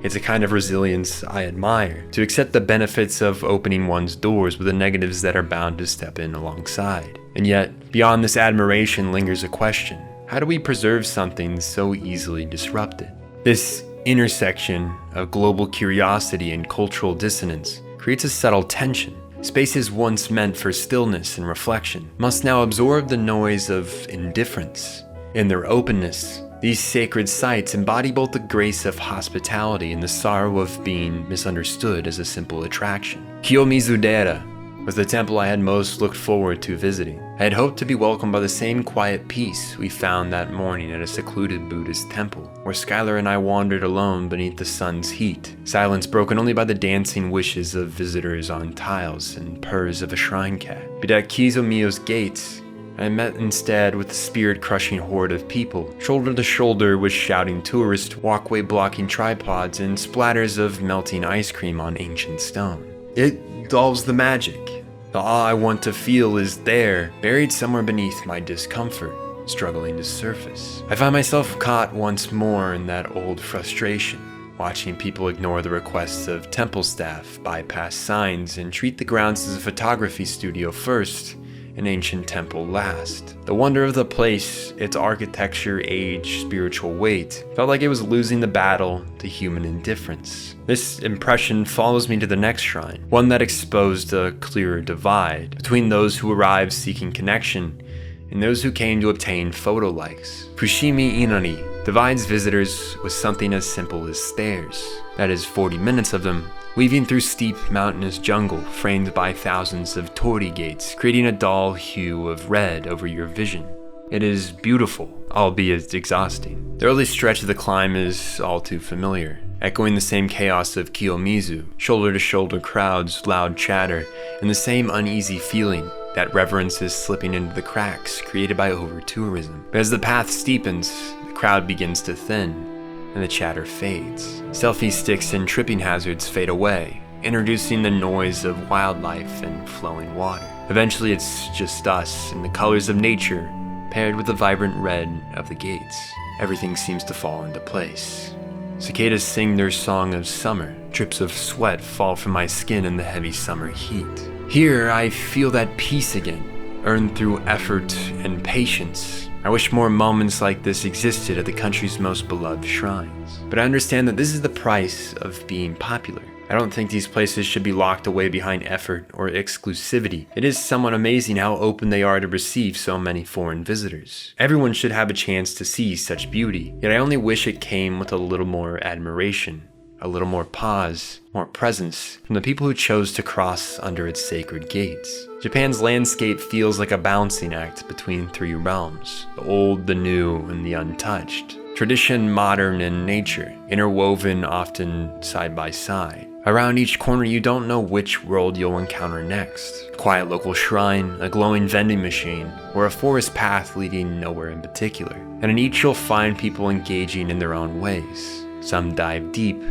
It's a kind of resilience I admire, to accept the benefits of opening one's doors with the negatives that are bound to step in alongside. And yet, beyond this admiration lingers a question: how do we preserve something so easily disrupted? This intersection of global curiosity and cultural dissonance creates a subtle tension. Spaces once meant for stillness and reflection must now absorb the noise of indifference. In their openness, these sacred sites embody both the grace of hospitality and the sorrow of being misunderstood as a simple attraction. Kiyomizu-dera was the temple I had most looked forward to visiting. I had hoped to be welcomed by the same quiet peace we found that morning at a secluded Buddhist temple, where Skylar and I wandered alone beneath the sun's heat, silence broken only by the dancing wishes of visitors on tiles and purrs of a shrine cat. But at Kizomiyo's gates, I met instead with the spirit-crushing horde of people, shoulder to shoulder with shouting tourists, walkway-blocking tripods, and splatters of melting ice cream on ancient stone. It dulls the magic. The awe I want to feel is there, buried somewhere beneath my discomfort, struggling to surface. I find myself caught once more in that old frustration, watching people ignore the requests of temple staff, bypass signs, and treat the grounds as a photography studio first, an ancient temple last. The wonder of the place, its architecture, age, spiritual weight, felt like it was losing the battle to human indifference. This impression follows me to the next shrine, one that exposed a clearer divide between those who arrived seeking connection and those who came to obtain photo likes. Fushimi Inari divides visitors with something as simple as stairs. That is 40 minutes of them, weaving through steep mountainous jungle framed by thousands of torii gates, creating a dull hue of red over your vision. It is beautiful, albeit exhausting. The early stretch of the climb is all too familiar, echoing the same chaos of Kiyomizu, shoulder-to-shoulder crowds, loud chatter, and the same uneasy feeling that reverence is slipping into the cracks created by over-tourism. But as the path steepens, the crowd begins to thin, and the chatter fades. Selfie sticks and tripping hazards fade away, introducing the noise of wildlife and flowing water. Eventually it's just us and the colors of nature, paired with the vibrant red of the gates. Everything seems to fall into place. Cicadas sing their song of summer. Drips of sweat fall from my skin in the heavy summer heat. Here I feel that peace again, earned through effort and patience. I wish more moments like this existed at the country's most beloved shrines. But I understand that this is the price of being popular. I don't think these places should be locked away behind effort or exclusivity. It is somewhat amazing how open they are to receive so many foreign visitors. Everyone should have a chance to see such beauty, yet I only wish it came with a little more admiration, a little more pause, more presence from the people who chose to cross under its sacred gates. Japan's landscape feels like a balancing act between three realms: the old, the new, and the untouched. Tradition, modern, and nature, interwoven often side by side. Around each corner you don't know which world you'll encounter next. A quiet local shrine, a glowing vending machine, or a forest path leading nowhere in particular. And in each you'll find people engaging in their own ways. Some dive deep,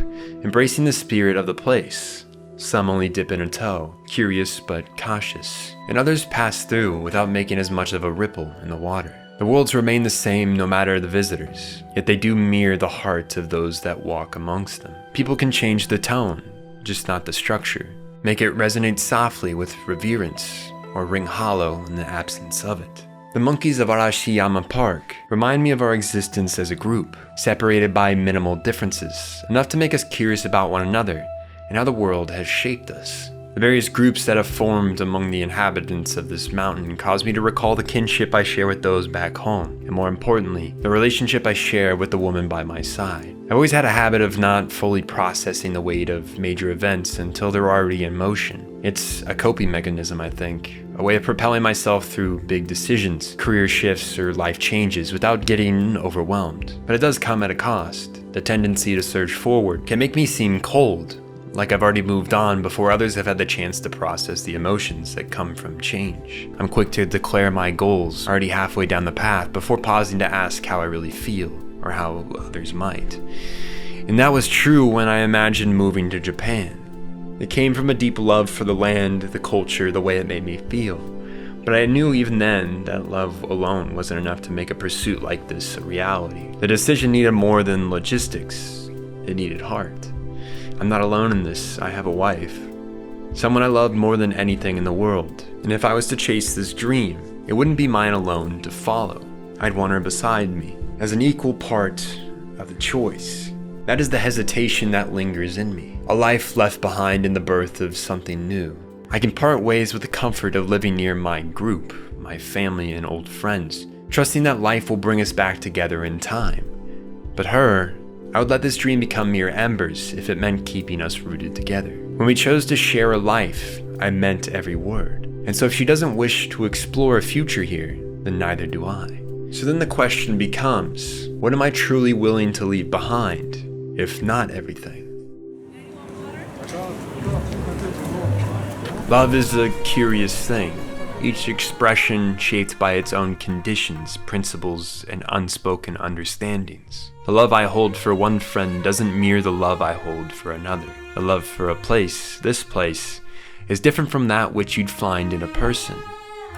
embracing the spirit of the place. Some only dip in a toe, curious but cautious. And others pass through without making as much of a ripple in the water. The worlds remain the same no matter the visitors, yet they do mirror the heart of those that walk amongst them. People can change the tone, just not the structure. Make it resonate softly with reverence, or ring hollow in the absence of it. The monkeys of Arashiyama Park remind me of our existence as a group, separated by minimal differences, enough to make us curious about one another and how the world has shaped us. The various groups that have formed among the inhabitants of this mountain cause me to recall the kinship I share with those back home, and more importantly, the relationship I share with the woman by my side. I've always had a habit of not fully processing the weight of major events until they're already in motion. It's a coping mechanism, I think, a way of propelling myself through big decisions, career shifts, or life changes without getting overwhelmed. But it does come at a cost. The tendency to surge forward can make me seem cold, like I've already moved on before others have had the chance to process the emotions that come from change. I'm quick to declare my goals already halfway down the path before pausing to ask how I really feel, or how others might. And that was true when I imagined moving to Japan. It came from a deep love for the land, the culture, the way it made me feel. But I knew even then that love alone wasn't enough to make a pursuit like this a reality. The decision needed more than logistics. It needed heart. I'm not alone in this. I have a wife. Someone I love more than anything in the world. And if I was to chase this dream, it wouldn't be mine alone to follow. I'd want her beside me, as an equal part of the choice. That is the hesitation that lingers in me. A life left behind in the birth of something new. I can part ways with the comfort of living near my group, my family and old friends, trusting that life will bring us back together in time. But her, I would let this dream become mere embers if it meant keeping us rooted together. When we chose to share a life, I meant every word. And so if she doesn't wish to explore a future here, then neither do I. So then the question becomes, what am I truly willing to leave behind, if not everything? Love is a curious thing. Each expression shaped by its own conditions, principles, and unspoken understandings. The love I hold for one friend doesn't mirror the love I hold for another. The love for a place, this place, is different from that which you'd find in a person.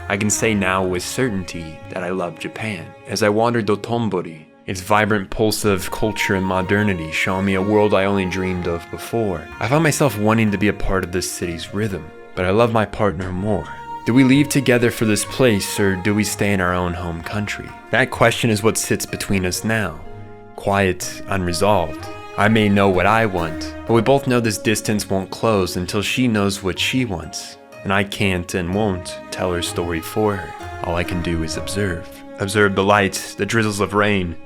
I can say now with certainty that I love Japan. As I wandered Dotonbori, its vibrant pulse of culture and modernity showing me a world I only dreamed of before, I found myself wanting to be a part of this city's rhythm. But I love my partner more. Do we leave together for this place, or do we stay in our own home country? That question is what sits between us now. Quiet, unresolved. I may know what I want, but we both know this distance won't close until she knows what she wants. And I can't and won't tell her story for her. All I can do is observe. Observe the lights, the drizzles of rain,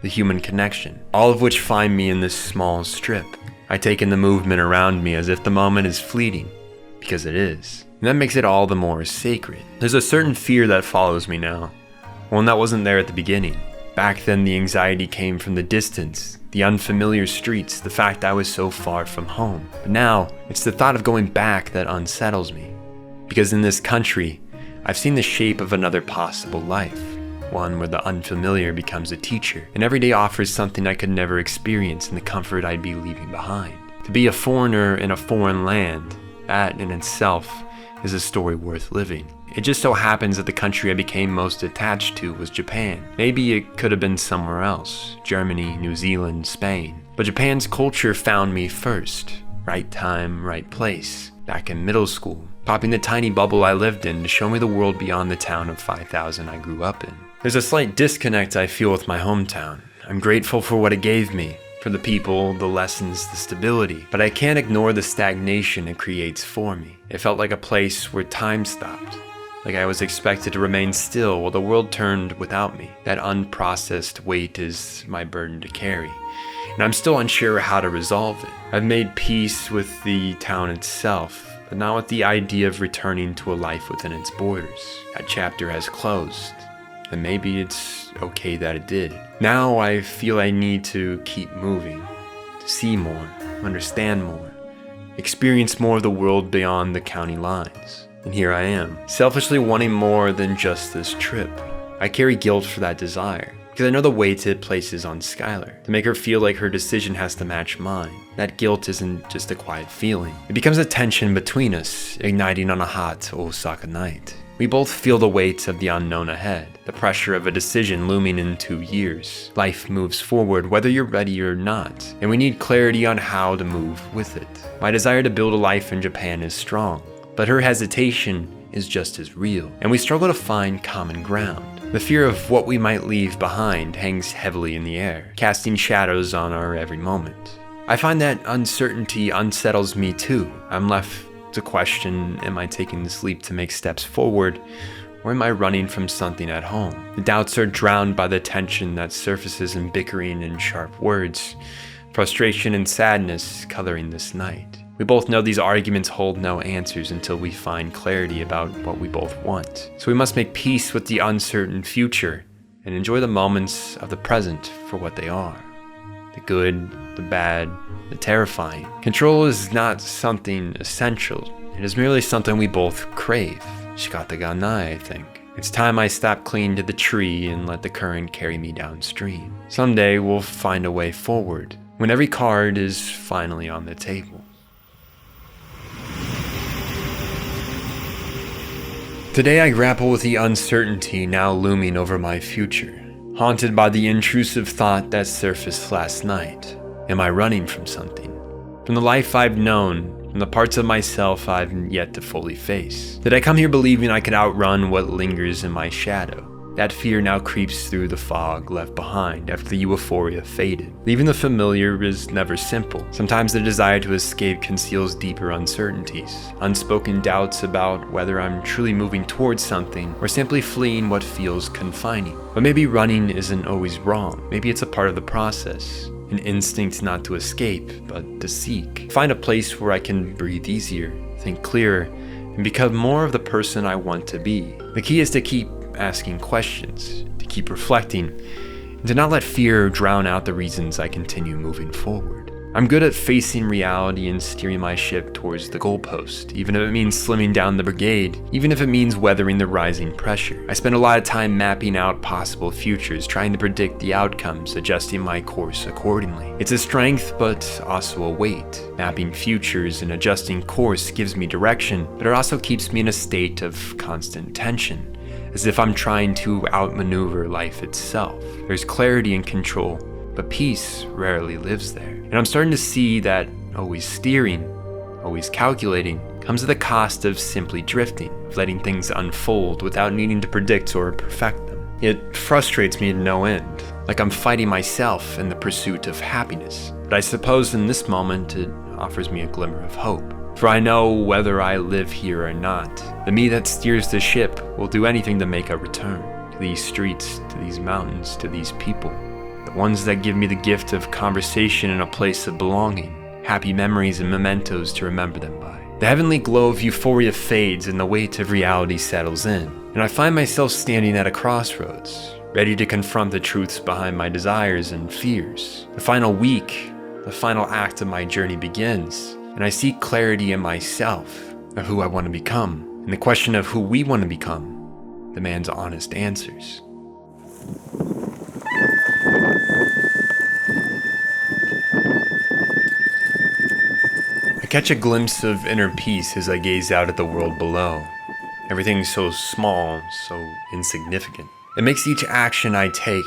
the human connection, all of which find me in this small strip. I take in the movement around me as if the moment is fleeting, because it is. And that makes it all the more sacred. There's a certain fear that follows me now, one that wasn't there at the beginning. Back then the anxiety came from the distance, the unfamiliar streets, the fact I was so far from home. But now, it's the thought of going back that unsettles me. Because in this country, I've seen the shape of another possible life. One where the unfamiliar becomes a teacher, and every day offers something I could never experience in the comfort I'd be leaving behind. To be a foreigner in a foreign land, that in itself is a story worth living. It just so happens that the country I became most attached to was Japan. Maybe it could have been somewhere else, Germany, New Zealand, Spain. But Japan's culture found me first. Right time, right place. Back in middle school, popping the tiny bubble I lived in to show me the world beyond the town of 5,000 I grew up in. There's a slight disconnect I feel with my hometown. I'm grateful for what it gave me, for the people, the lessons, the stability, but I can't ignore the stagnation it creates for me. It felt like a place where time stopped, like I was expected to remain still while the world turned without me. That unprocessed weight is my burden to carry, and I'm still unsure how to resolve it. I've made peace with the town itself, but not with the idea of returning to a life within its borders. That chapter has closed, and maybe it's okay that it did. Now I feel I need to keep moving, to see more, understand more, experience more of the world beyond the county lines. And here I am, selfishly wanting more than just this trip. I carry guilt for that desire, because I know the weight it places on Skylar, to make her feel like her decision has to match mine. That guilt isn't just a quiet feeling. It becomes a tension between us, igniting on a hot Osaka night. We both feel the weight of the unknown ahead, the pressure of a decision looming in 2 years. Life moves forward whether you're ready or not, and we need clarity on how to move with it. My desire to build a life in Japan is strong, but her hesitation is just as real, and we struggle to find common ground. The fear of what we might leave behind hangs heavily in the air, casting shadows on our every moment. I find that uncertainty unsettles me too. I'm left to question, am I taking this leap to make steps forward, or am I running from something at home? The doubts are drowned by the tension that surfaces in bickering and sharp words, frustration and sadness coloring this night. We both know these arguments hold no answers until we find clarity about what we both want. So we must make peace with the uncertain future and enjoy the moments of the present for what they are. The good, the bad, the terrifying. Control is not something essential. It is merely something we both crave. Shikata ga nai, I think. It's time I stop clinging to the tree and let the current carry me downstream. Someday we'll find a way forward, when every card is finally on the table. Today I grapple with the uncertainty now looming over my future, haunted by the intrusive thought that surfaced last night. Am I running from something? From the life I've known, from the parts of myself I've yet to fully face? Did I come here believing I could outrun what lingers in my shadow? That fear now creeps through the fog left behind after the euphoria faded. Leaving the familiar is never simple. Sometimes the desire to escape conceals deeper uncertainties, unspoken doubts about whether I'm truly moving towards something or simply fleeing what feels confining. But maybe running isn't always wrong. Maybe it's a part of the process. An instinct not to escape, but to seek. Find a place where I can breathe easier, think clearer, and become more of the person I want to be. The key is to keep asking questions, to keep reflecting, and to not let fear drown out the reasons I continue moving forward. I'm good at facing reality and steering my ship towards the goalpost, even if it means slimming down the brigade, even if it means weathering the rising pressure. I spend a lot of time mapping out possible futures, trying to predict the outcomes, adjusting my course accordingly. It's a strength, but also a weight. Mapping futures and adjusting course gives me direction, but it also keeps me in a state of constant tension, as if I'm trying to outmaneuver life itself. There's clarity and control, but peace rarely lives there. And I'm starting to see that always steering, always calculating, comes at the cost of simply drifting, of letting things unfold without needing to predict or perfect them. It frustrates me to no end, like I'm fighting myself in the pursuit of happiness. But I suppose in this moment it offers me a glimmer of hope. For I know whether I live here or not, the me that steers the ship will do anything to make a return. To these streets, to these mountains, to these people. The ones that give me the gift of conversation and a place of belonging. Happy memories and mementos to remember them by. The heavenly glow of euphoria fades and the weight of reality settles in. And I find myself standing at a crossroads, ready to confront the truths behind my desires and fears. The final week, the final act of my journey begins. And I seek clarity in myself, of who I want to become. And the question of who we want to become demands honest answers. I catch a glimpse of inner peace as I gaze out at the world below. Everything's so small, so insignificant. It makes each action I take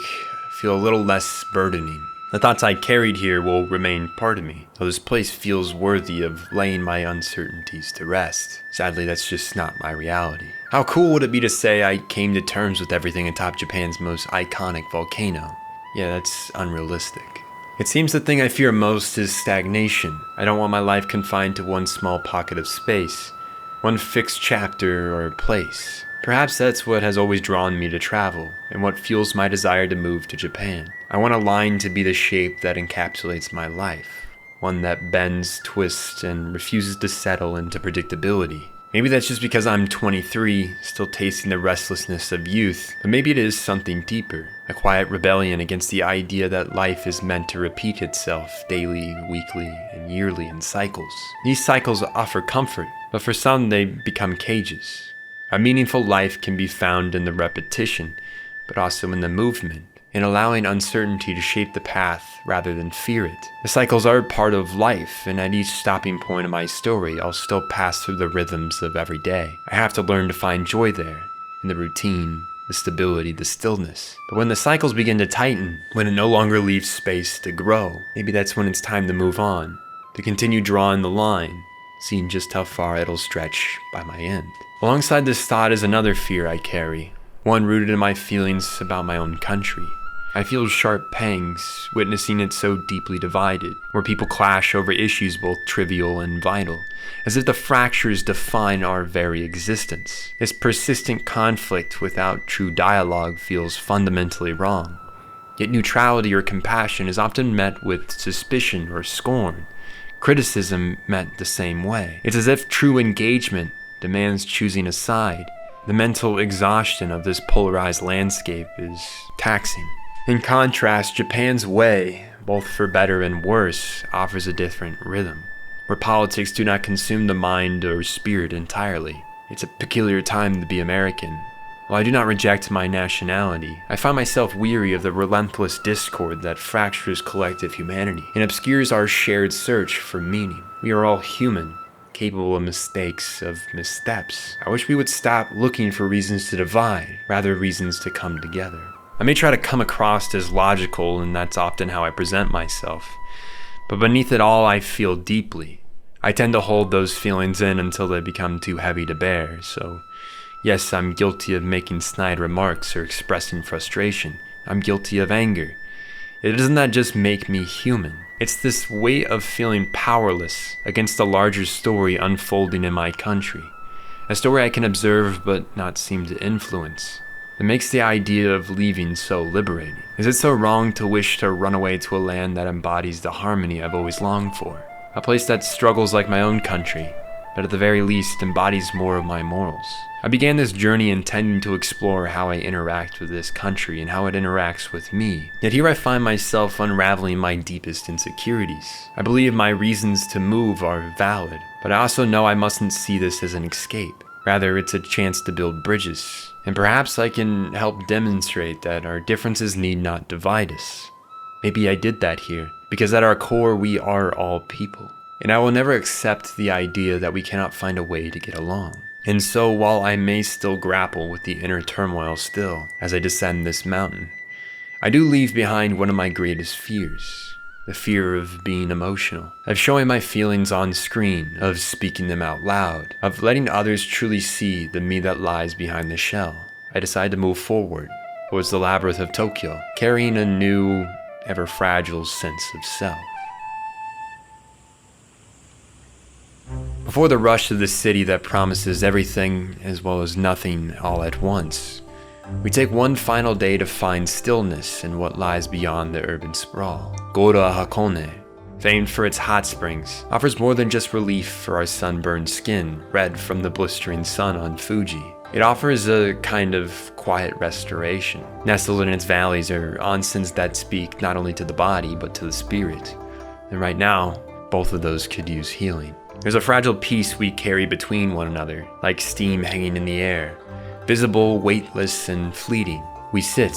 feel a little less burdening. The thoughts I carried here will remain part of me, though this place feels worthy of laying my uncertainties to rest. Sadly, that's just not my reality. How cool would it be to say I came to terms with everything atop Japan's most iconic volcano? Yeah, that's unrealistic. It seems the thing I fear most is stagnation. I don't want my life confined to one small pocket of space, one fixed chapter or place. Perhaps that's what has always drawn me to travel, and what fuels my desire to move to Japan. I want a line to be the shape that encapsulates my life, one that bends, twists, and refuses to settle into predictability. Maybe that's just because I'm 23, still tasting the restlessness of youth, but maybe it is something deeper, a quiet rebellion against the idea that life is meant to repeat itself daily, weekly, and yearly in cycles. These cycles offer comfort, but for some they become cages. A meaningful life can be found in the repetition, but also in the movement, in allowing uncertainty to shape the path rather than fear it. The cycles are part of life, and at each stopping point of my story, I'll still pass through the rhythms of every day. I have to learn to find joy there, in the routine, the stability, the stillness. But when the cycles begin to tighten, when it no longer leaves space to grow, maybe that's when it's time to move on, to continue drawing the line, seeing just how far it'll stretch by my end. Alongside this thought is another fear I carry, one rooted in my feelings about my own country. I feel sharp pangs, witnessing it so deeply divided, where people clash over issues both trivial and vital, as if the fractures define our very existence. This persistent conflict without true dialogue feels fundamentally wrong. Yet neutrality or compassion is often met with suspicion or scorn. Criticism meant the same way. It's as if true engagement demands choosing a side. The mental exhaustion of this polarized landscape is taxing. In contrast, Japan's way, both for better and worse, offers a different rhythm, where politics do not consume the mind or spirit entirely. It's a peculiar time to be American. While I do not reject my nationality, I find myself weary of the relentless discord that fractures collective humanity and obscures our shared search for meaning. We are all human, capable of mistakes, of missteps. I wish we would stop looking for reasons to divide, rather reasons to come together. I may try to come across as logical, and that's often how I present myself. But beneath it all, I feel deeply. I tend to hold those feelings in until they become too heavy to bear, so yes, I'm guilty of making snide remarks or expressing frustration. I'm guilty of anger. Doesn't that just make me human? It's this weight of feeling powerless against the larger story unfolding in my country. A story I can observe but not seem to influence. It makes the idea of leaving so liberating. Is it so wrong to wish to run away to a land that embodies the harmony I've always longed for? A place that struggles like my own country, but at the very least embodies more of my morals. I began this journey intending to explore how I interact with this country and how it interacts with me. Yet here I find myself unraveling my deepest insecurities. I believe my reasons to move are valid, but I also know I mustn't see this as an escape. Rather, it's a chance to build bridges. And perhaps I can help demonstrate that our differences need not divide us. Maybe I did that here, because at our core we are all people. And I will never accept the idea that we cannot find a way to get along. And so while I may still grapple with the inner turmoil still as I descend this mountain, I do leave behind one of my greatest fears. The fear of being emotional, of showing my feelings on screen, of speaking them out loud, of letting others truly see the me that lies behind the shell. I decide to move forward towards the labyrinth of Tokyo, carrying a new, ever-fragile sense of self. Before the rush of the city that promises everything as well as nothing all at once, we take one final day to find stillness in what lies beyond the urban sprawl. Gora Hakone, famed for its hot springs, offers more than just relief for our sunburned skin, red from the blistering sun on Fuji. It offers a kind of quiet restoration. Nestled in its valleys are onsens that speak not only to the body but to the spirit. And right now, both of those could use healing. There's a fragile peace we carry between one another, like steam hanging in the air, visible, weightless, and fleeting. We sit,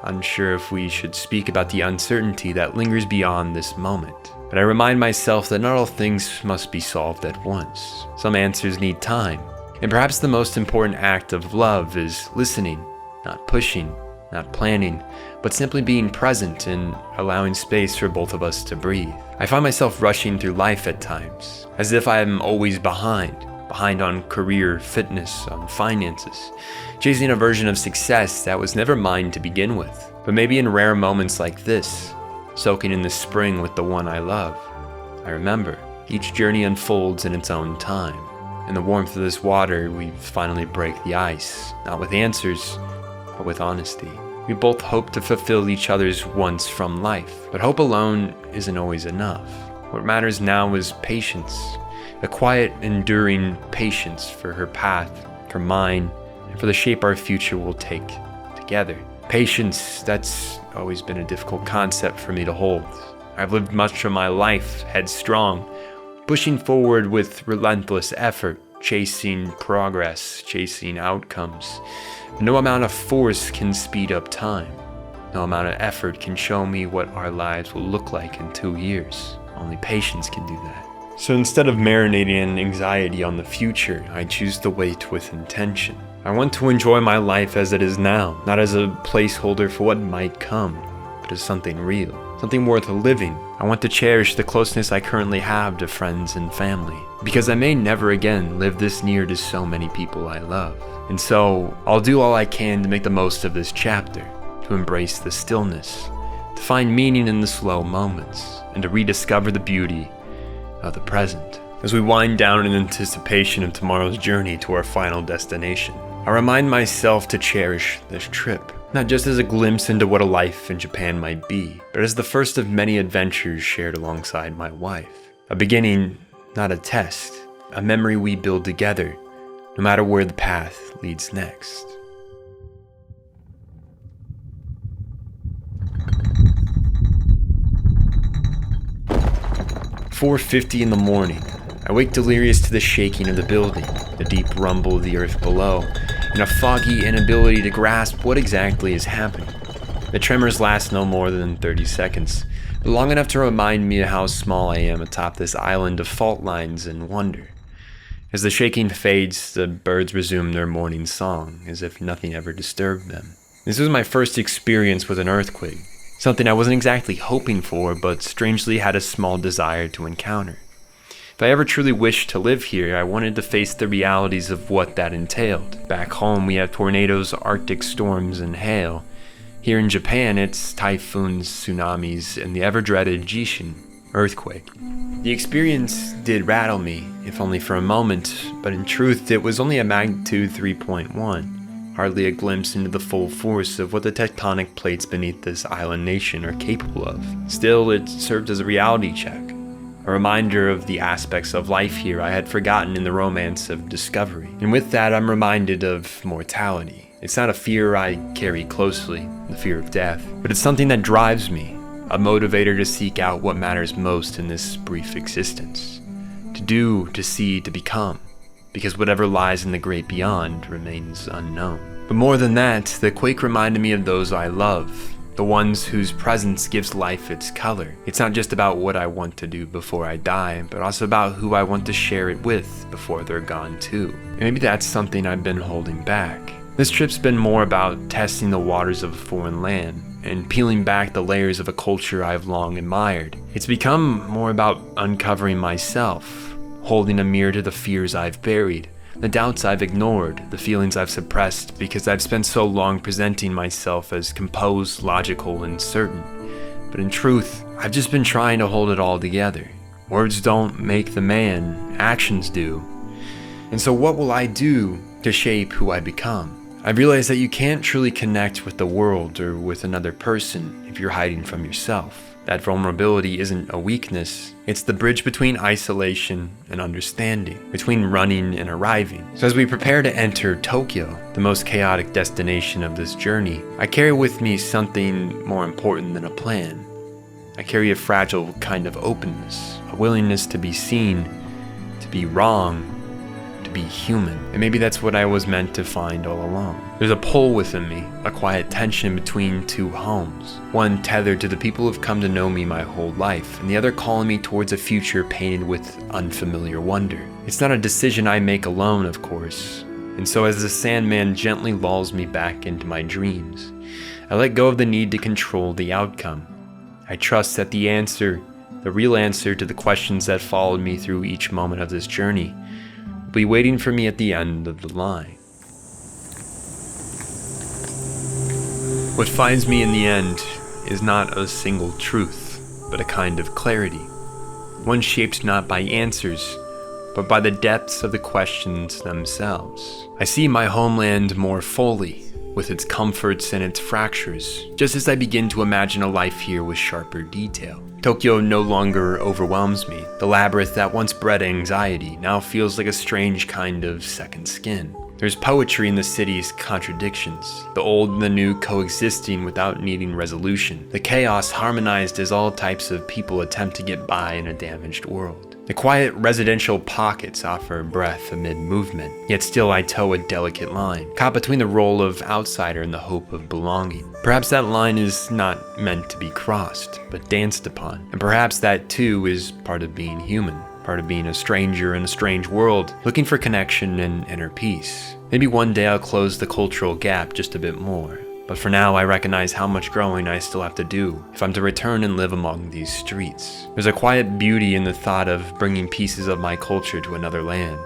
unsure if we should speak about the uncertainty that lingers beyond this moment. But I remind myself that not all things must be solved at once. Some answers need time. And perhaps the most important act of love is listening, not pushing, not planning, but simply being present and allowing space for both of us to breathe. I find myself rushing through life at times, as if I am always behind on career, fitness, on finances, chasing a version of success that was never mine to begin with. But maybe in rare moments like this, soaking in the spring with the one I love, I remember each journey unfolds in its own time. In the warmth of this water, we finally break the ice, not with answers, but with honesty. We both hope to fulfill each other's wants from life, but hope alone isn't always enough. What matters now is patience, a quiet, enduring patience for her path, for mine, and for the shape our future will take together. Patience, that's always been a difficult concept for me to hold. I've lived much of my life headstrong, pushing forward with relentless effort, chasing progress, chasing outcomes. No amount of force can speed up time. No amount of effort can show me what our lives will look like in 2 years. Only patience can do that. So instead of marinating in anxiety on the future, I choose to wait with intention. I want to enjoy my life as it is now, not as a placeholder for what might come, but as something real, something worth living. I want to cherish the closeness I currently have to friends and family, because I may never again live this near to so many people I love. And so, I'll do all I can to make the most of this chapter, to embrace the stillness, to find meaning in the slow moments, and to rediscover the beauty of the present. As we wind down in anticipation of tomorrow's journey to our final destination, I remind myself to cherish this trip, not just as a glimpse into what a life in Japan might be, but as the first of many adventures shared alongside my wife. A beginning, not a test, a memory we build together, no matter where the path leads next. "4:50 in the morning. I wake delirious to the shaking of the building, the deep rumble of the earth below, and a foggy inability to grasp what exactly is happening. The tremors last no more than 30 seconds, but long enough to remind me of how small I am atop this island of fault lines and wonder. As the shaking fades, the birds resume their morning song, as if nothing ever disturbed them. This was my first experience with an earthquake, something I wasn't exactly hoping for, but strangely had a small desire to encounter. If I ever truly wished to live here, I wanted to face the realities of what that entailed. Back home, we have tornadoes, Arctic storms, and hail. Here in Japan, it's typhoons, tsunamis, and the ever-dreaded Jishin earthquake. The experience did rattle me, if only for a moment, but in truth, it was only a magnitude 3.1. Hardly a glimpse into the full force of what the tectonic plates beneath this island nation are capable of. Still, it served as a reality check, a reminder of the aspects of life here I had forgotten in the romance of discovery. And with that, I'm reminded of mortality. It's not a fear I carry closely, the fear of death, but it's something that drives me, a motivator to seek out what matters most in this brief existence. To do, to see, to become. Because whatever lies in the great beyond remains unknown. But more than that, the quake reminded me of those I love, the ones whose presence gives life its color. It's not just about what I want to do before I die, but also about who I want to share it with before they're gone too. And maybe that's something I've been holding back. This trip's been more about testing the waters of a foreign land and peeling back the layers of a culture I've long admired. It's become more about uncovering myself, holding a mirror to the fears I've buried, the doubts I've ignored, the feelings I've suppressed because I've spent so long presenting myself as composed, logical, and certain. But in truth, I've just been trying to hold it all together. Words don't make the man, actions do. And so what will I do to shape who I become? I've realized that you can't truly connect with the world or with another person if you're hiding from yourself. That vulnerability isn't a weakness, it's the bridge between isolation and understanding, between running and arriving. So as we prepare to enter Tokyo, the most chaotic destination of this journey, I carry with me something more important than a plan. I carry a fragile kind of openness, a willingness to be seen, to be wrong, to to be human, and maybe that's what I was meant to find all along. There's a pull within me, a quiet tension between two homes, one tethered to the people who've come to know me my whole life, and the other calling me towards a future painted with unfamiliar wonder. It's not a decision I make alone, of course, and so as the Sandman gently lulls me back into my dreams, I let go of the need to control the outcome. I trust that the real answer to the questions that followed me through each moment of this journey, will be waiting for me at the end of the line. What finds me in the end is not a single truth, but a kind of clarity, one shaped not by answers, but by the depths of the questions themselves. I see my homeland more fully, with its comforts and its fractures, just as I begin to imagine a life here with sharper detail. Tokyo no longer overwhelms me. The labyrinth that once bred anxiety now feels like a strange kind of second skin. There's poetry in the city's contradictions, the old and the new coexisting without needing resolution, the chaos harmonized as all types of people attempt to get by in a damaged world. The quiet residential pockets offer breath amid movement, yet still I toe a delicate line, caught between the role of outsider and the hope of belonging. Perhaps that line is not meant to be crossed, but danced upon, and perhaps that too is part of being human. Part of being a stranger in a strange world, looking for connection and inner peace. Maybe one day I'll close the cultural gap just a bit more, but for now I recognize how much growing I still have to do if I'm to return and live among these streets. There's a quiet beauty in the thought of bringing pieces of my culture to another land,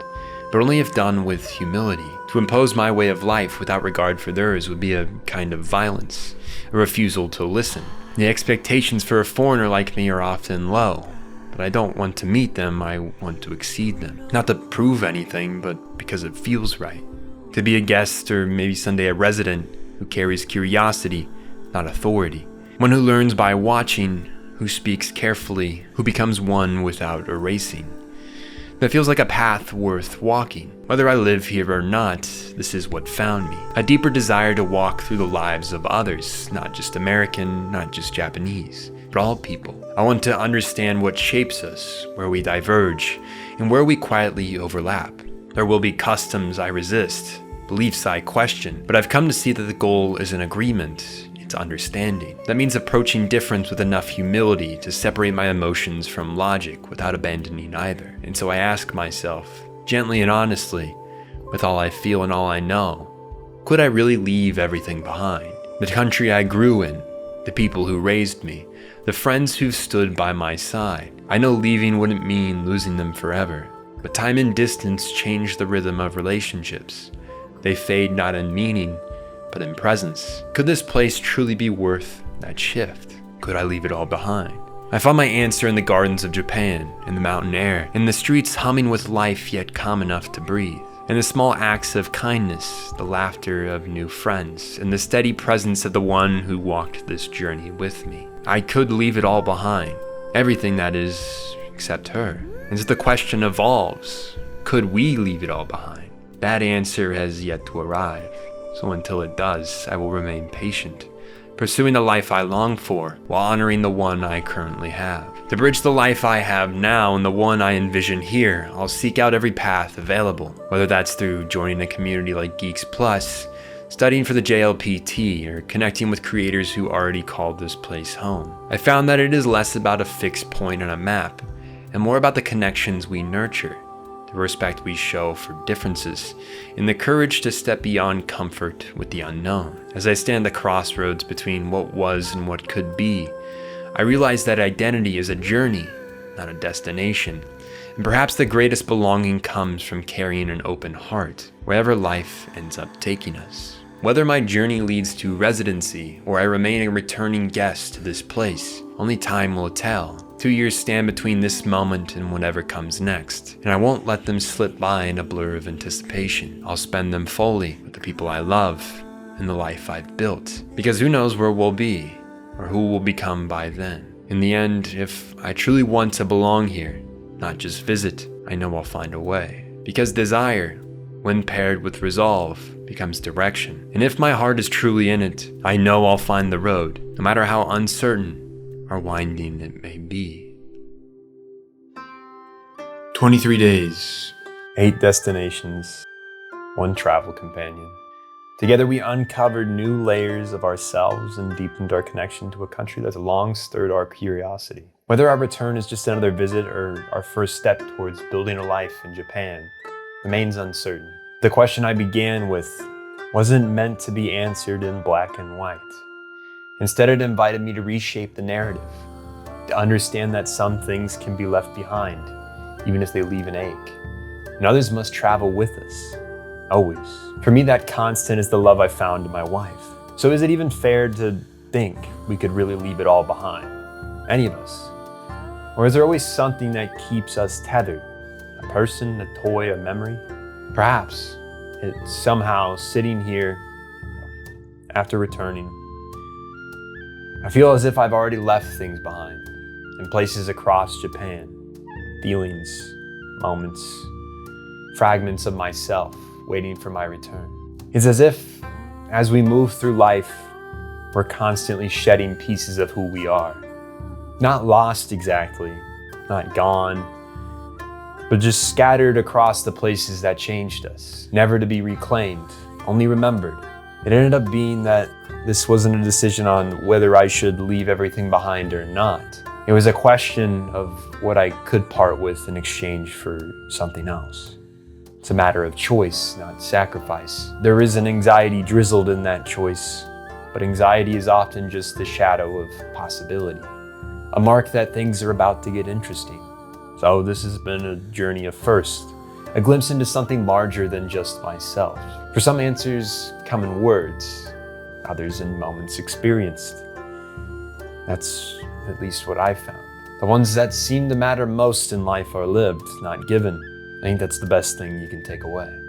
but only if done with humility. To impose my way of life without regard for theirs would be a kind of violence, a refusal to listen. The expectations for a foreigner like me are often low, but I don't want to meet them, I want to exceed them. Not to prove anything, but because it feels right. To be a guest, or maybe someday a resident, who carries curiosity, not authority. One who learns by watching, who speaks carefully, who becomes one without erasing. That feels like a path worth walking. Whether I live here or not, this is what found me. A deeper desire to walk through the lives of others, not just American, not just Japanese, but all people. I want to understand what shapes us, where we diverge, and where we quietly overlap. There will be customs I resist, beliefs I question, but I've come to see that the goal is an agreement, it's understanding. That means approaching difference with enough humility to separate my emotions from logic without abandoning either. And so I ask myself, gently and honestly, with all I feel and all I know, could I really leave everything behind? The country I grew in, the people who raised me, the friends who've stood by my side. I know leaving wouldn't mean losing them forever, but time and distance change the rhythm of relationships. They fade not in meaning, but in presence. Could this place truly be worth that shift? Could I leave it all behind? I found my answer in the gardens of Japan, in the mountain air, in the streets humming with life yet calm enough to breathe, in the small acts of kindness, the laughter of new friends, and the steady presence of the one who walked this journey with me. I could leave it all behind, everything that is, except her. And so the question evolves, could we leave it all behind? That answer has yet to arrive, so until it does, I will remain patient, pursuing the life I long for, while honoring the one I currently have. To bridge the life I have now and the one I envision here, I'll seek out every path available, whether that's through joining a community like Geeks Plus, studying for the JLPT, or connecting with creators who already called this place home. I found that it is less about a fixed point on a map, and more about the connections we nurture, the respect we show for differences, and the courage to step beyond comfort with the unknown. As I stand at the crossroads between what was and what could be, I realize that identity is a journey, not a destination, and perhaps the greatest belonging comes from carrying an open heart, wherever life ends up taking us. Whether my journey leads to residency or I remain a returning guest to this place, only time will tell. 2 years stand between this moment and whatever comes next, and I won't let them slip by in a blur of anticipation. I'll spend them fully with the people I love and the life I've built, because who knows where we'll be or who we'll become by then. In the end, if I truly want to belong here, not just visit, I know I'll find a way. Because desire, when paired with resolve, becomes direction. And if my heart is truly in it, I know I'll find the road, no matter how uncertain or winding it may be. 23 days, 8 destinations, 1 travel companion. Together we uncovered new layers of ourselves and deepened our connection to a country that's long stirred our curiosity. Whether our return is just another visit or our first step towards building a life in Japan remains uncertain. The question I began with wasn't meant to be answered in black and white. Instead, it invited me to reshape the narrative, to understand that some things can be left behind, even if they leave an ache, and others must travel with us, always. For me, that constant is the love I found in my wife. So is it even fair to think we could really leave it all behind? Any of us? Or is there always something that keeps us tethered? A person, a toy, a memory? Perhaps it's somehow sitting here after returning. I feel as if I've already left things behind in places across Japan. Feelings, moments, fragments of myself waiting for my return. It's as if, as we move through life, we're constantly shedding pieces of who we are. Not lost exactly, not gone, but just scattered across the places that changed us, never to be reclaimed, only remembered. It ended up being that this wasn't a decision on whether I should leave everything behind or not. It was a question of what I could part with in exchange for something else. It's a matter of choice, not sacrifice. There is an anxiety drizzled in that choice, but anxiety is often just the shadow of possibility, a mark that things are about to get interesting. So this has been a journey of first, a glimpse into something larger than just myself. For some answers come in words, others in moments experienced. That's at least what I've found. The ones that seem to matter most in life are lived, not given. I think that's the best thing you can take away.